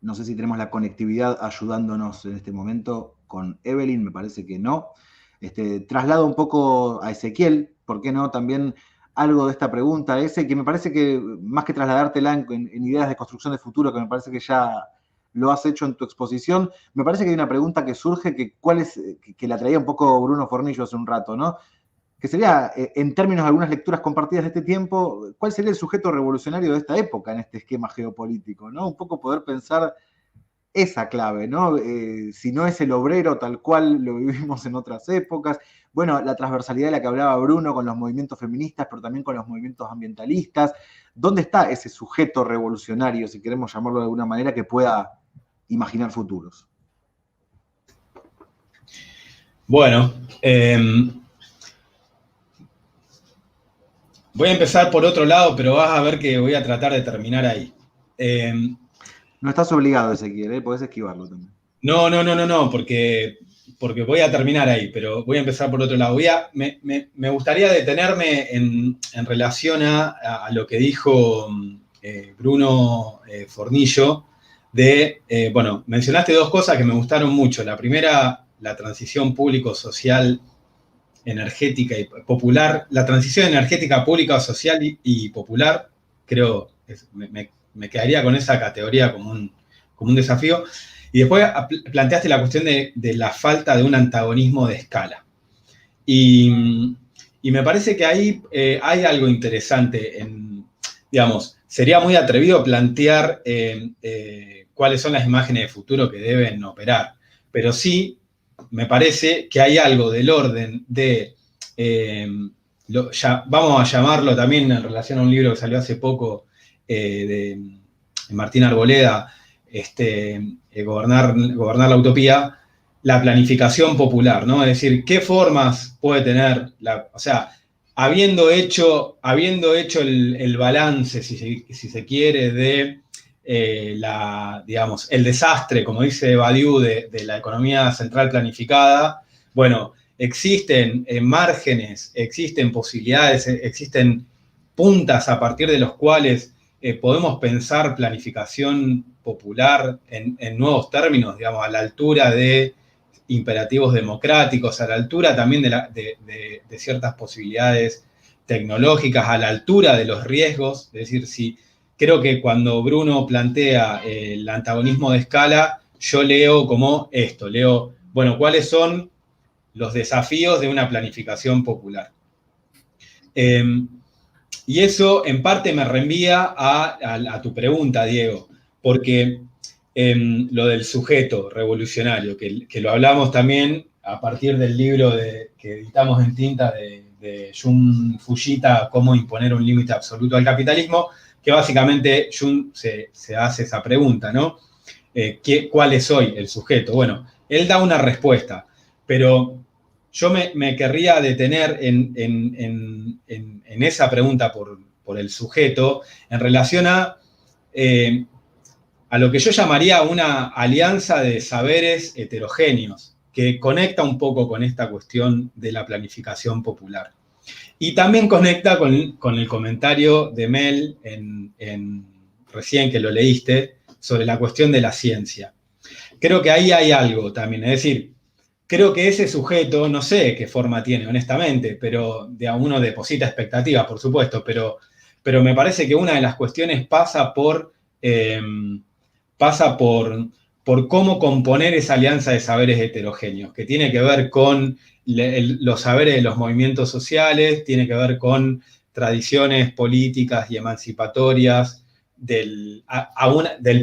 No sé si tenemos la conectividad ayudándonos en este momento con Evelyn, me parece que no. Traslado un poco a Ezequiel, ¿por qué no? También algo de esta pregunta, que me parece que más que trasladártela en ideas de construcción de futuro, que me parece que ya lo has hecho en tu exposición, me parece que hay una pregunta que surge, que la traía un poco Bruno Fornillo hace un rato, ¿no? Que sería, en términos de algunas lecturas compartidas de este tiempo, ¿cuál sería el sujeto revolucionario de esta época en este esquema geopolítico, ¿no? Un poco poder pensar esa clave, ¿no? Si no es el obrero tal cual lo vivimos en otras épocas. Bueno, la transversalidad de la que hablaba Bruno con los movimientos feministas, pero también con los movimientos ambientalistas. ¿Dónde está ese sujeto revolucionario, si queremos llamarlo de alguna manera, que pueda imaginar futuros? Bueno, voy a empezar por otro lado, pero vas a ver que voy a tratar de terminar ahí. No estás obligado, Ezequiel, podés esquivarlo también. No, porque voy a terminar ahí, pero voy a empezar por otro lado. Me gustaría detenerme en relación a lo que dijo Bruno Fornillo, bueno, mencionaste dos cosas que me gustaron mucho. La primera, la transición público-social, energética y popular. La transición energética pública, social y popular, creo, me quedaría con esa categoría como un desafío. Y después planteaste la cuestión de la falta de un antagonismo de escala. Y me parece que ahí hay algo interesante digamos, sería muy atrevido plantear cuáles son las imágenes de futuro que deben operar, pero sí me parece que hay algo del orden de, vamos a llamarlo también en relación a un libro que salió hace poco de Martín Arboleda, gobernar la utopía, la planificación popular, ¿no? Es decir, ¿qué formas puede tener o sea, habiendo hecho el balance, si se quiere, de digamos, el desastre, como dice Badiou, de la economía central planificada, bueno, existen márgenes, existen posibilidades, existen puntas a partir de los cuales podemos pensar planificación popular en nuevos términos, digamos, a la altura de imperativos democráticos, a la altura también de ciertas posibilidades tecnológicas, a la altura de los riesgos. Es decir, creo que cuando Bruno plantea el antagonismo de escala, yo leo como esto, bueno, ¿cuáles son los desafíos de una planificación popular? Y eso en parte me reenvía a tu pregunta, Diego, porque lo del sujeto revolucionario, que lo hablamos también a partir del libro que editamos en tinta de Jun Fujita, Cómo imponer un límite absoluto al capitalismo, que básicamente Jun se hace esa pregunta, ¿no? ¿Cuál es hoy el sujeto? Bueno, él da una respuesta, pero yo me querría detener en esa pregunta por el sujeto en relación a lo que yo llamaría una alianza de saberes heterogéneos, que conecta un poco con esta cuestión de la planificación popular. Y también conecta con el comentario de Mel recién que lo leíste, sobre la cuestión de la ciencia. Creo que ahí hay algo también, es decir, creo que ese sujeto, no sé qué forma tiene, honestamente, pero uno deposita expectativas, por supuesto, pero me parece que una de las cuestiones pasa por cómo componer esa alianza de saberes heterogéneos, que tiene que ver con los saberes de los movimientos sociales, tiene que ver con tradiciones políticas y emancipatorias del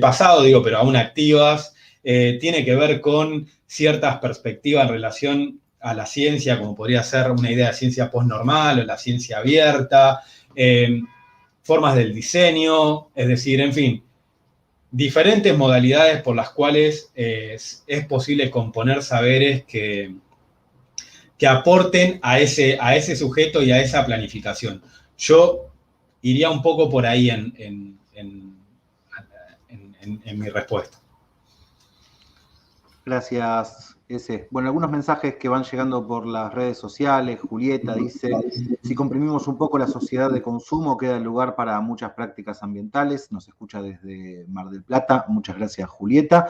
pasado, pero aún activas, tiene que ver con ciertas perspectivas en relación a la ciencia, como podría ser una idea de ciencia postnormal o la ciencia abierta, formas del diseño, es decir, en fin, diferentes modalidades por las cuales es posible componer saberes que aporten a ese sujeto y a esa planificación. Yo iría un poco por ahí en mi respuesta. Gracias, ese. Bueno, algunos mensajes que van llegando por las redes sociales. Julieta dice, si comprimimos un poco la sociedad de consumo, queda lugar para muchas prácticas ambientales. Nos escucha desde Mar del Plata. Muchas gracias, Julieta.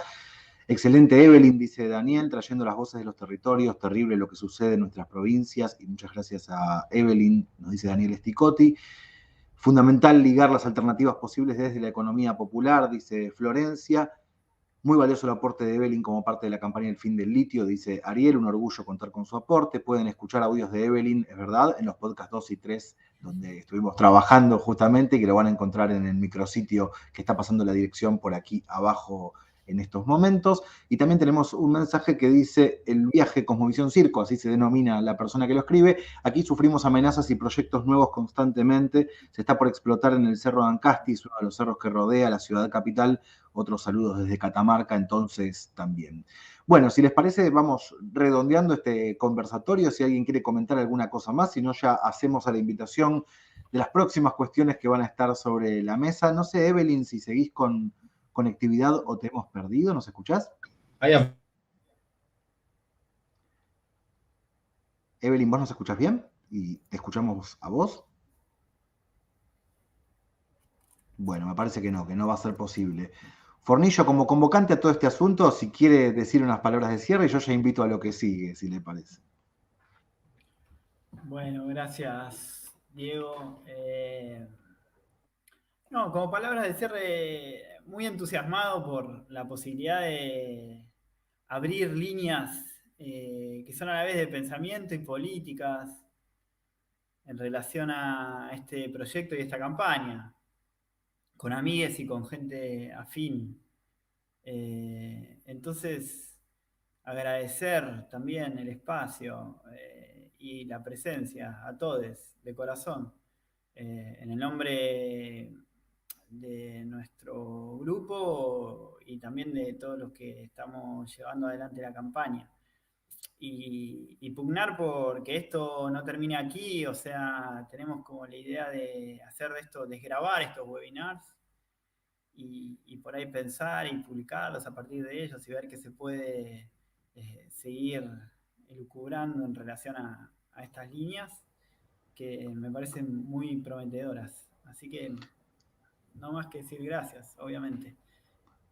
Excelente, Evelyn, dice Daniel, trayendo las voces de los territorios. Terrible lo que sucede en nuestras provincias. Y muchas gracias a Evelyn, nos dice Daniel Sticotti. Fundamental ligar las alternativas posibles desde la economía popular, dice Florencia. Muy valioso el aporte de Evelyn como parte de la campaña El Fin del Litio, dice Ariel, un orgullo contar con su aporte. Pueden escuchar audios de Evelyn, es verdad, en los podcasts 2 y 3, donde estuvimos trabajando justamente, y que lo van a encontrar en el micrositio que está pasando la dirección por aquí abajo en estos momentos. Y también tenemos un mensaje que dice: el viaje Cosmovisión Circo, así se denomina la persona que lo escribe. Aquí sufrimos amenazas y proyectos nuevos constantemente. Se está por explotar en el Cerro de Ancastis, uno de los cerros que rodea la ciudad capital. Otros saludos desde Catamarca, entonces también. Bueno, si les parece, vamos redondeando este conversatorio. Si alguien quiere comentar alguna cosa más, si no, ya hacemos a la invitación de las próximas cuestiones que van a estar sobre la mesa. No sé, Evelyn, si seguís con conectividad o te hemos perdido. ¿Nos escuchás? Evelyn, ¿vos nos escuchás bien? ¿Y te escuchamos a vos? Bueno, me parece que no va a ser posible. Fornillo, como convocante a todo este asunto, si quiere decir unas palabras de cierre, yo ya invito a lo que sigue, si le parece. Bueno, gracias, Diego. No, como palabras de cierre, muy entusiasmado por la posibilidad de abrir líneas que son a la vez de pensamiento y políticas en relación a este proyecto y esta campaña, con amigues y con gente afín. Entonces, agradecer también el espacio y la presencia a todos, de corazón, en el nombre de nuestro grupo y también de todos los que estamos llevando adelante la campaña. Y pugnar porque esto no termine aquí, o sea, tenemos como la idea de hacer de esto, desgrabar estos webinars y por ahí pensar y publicarlos a partir de ellos y ver qué se puede seguir elucubrando en relación a estas líneas que me parecen muy prometedoras. Así que no más que decir gracias, obviamente.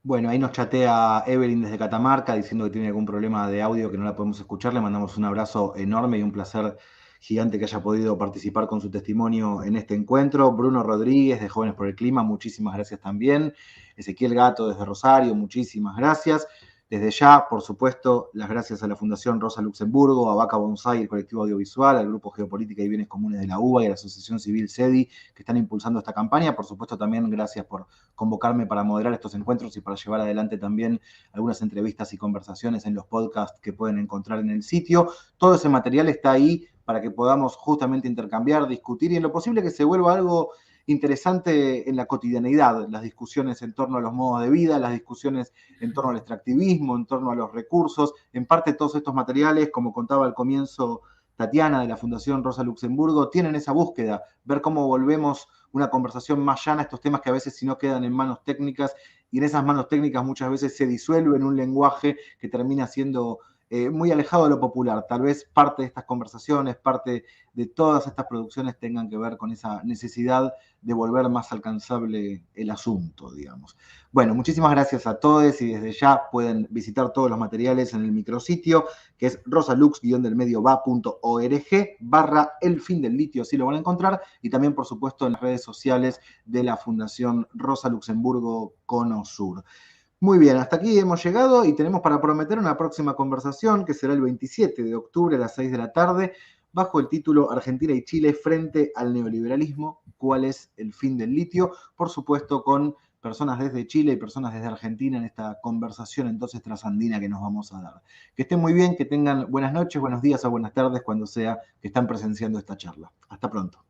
Bueno, ahí nos chatea Evelyn desde Catamarca diciendo que tiene algún problema de audio que no la podemos escuchar. Le mandamos un abrazo enorme y un placer gigante que haya podido participar con su testimonio en este encuentro. Bruno Rodríguez de Jóvenes por el Clima, muchísimas gracias también. Ezequiel Gato desde Rosario, muchísimas gracias. Desde ya, por supuesto, las gracias a la Fundación Rosa Luxemburgo, a Vaca Bonsai, el colectivo audiovisual, al Grupo Geopolítica y Bienes Comunes de la UBA y a la Asociación Civil CEDI, que están impulsando esta campaña. Por supuesto, también gracias por convocarme para moderar estos encuentros y para llevar adelante también algunas entrevistas y conversaciones en los podcasts que pueden encontrar en el sitio. Todo ese material está ahí para que podamos justamente intercambiar, discutir y en lo posible que se vuelva algo interesante en la cotidianeidad, las discusiones en torno a los modos de vida, las discusiones en torno al extractivismo, en torno a los recursos. En parte todos estos materiales, como contaba al comienzo Tatiana de la Fundación Rosa Luxemburgo, tienen esa búsqueda, ver cómo volvemos una conversación más llana a estos temas que a veces si no quedan en manos técnicas y en esas manos técnicas muchas veces se disuelve en un lenguaje que termina siendo muy alejado de lo popular. Tal vez parte de estas conversaciones, parte de todas estas producciones tengan que ver con esa necesidad de volver más alcanzable el asunto, digamos. Bueno, muchísimas gracias a todos y desde ya pueden visitar todos los materiales en el micrositio que es rosalux-va.org/elfindelitio, así lo van a encontrar, y también por supuesto en las redes sociales de la Fundación Rosa Luxemburgo Cono Sur. Muy bien, hasta aquí hemos llegado y tenemos para prometer una próxima conversación que será el 27 de octubre a las 6 de la tarde bajo el título Argentina y Chile frente al neoliberalismo, ¿cuál es el fin del litio? Por supuesto con personas desde Chile y personas desde Argentina en esta conversación entonces trasandina que nos vamos a dar. Que estén muy bien, que tengan buenas noches, buenos días o buenas tardes cuando sea que están presenciando esta charla. Hasta pronto.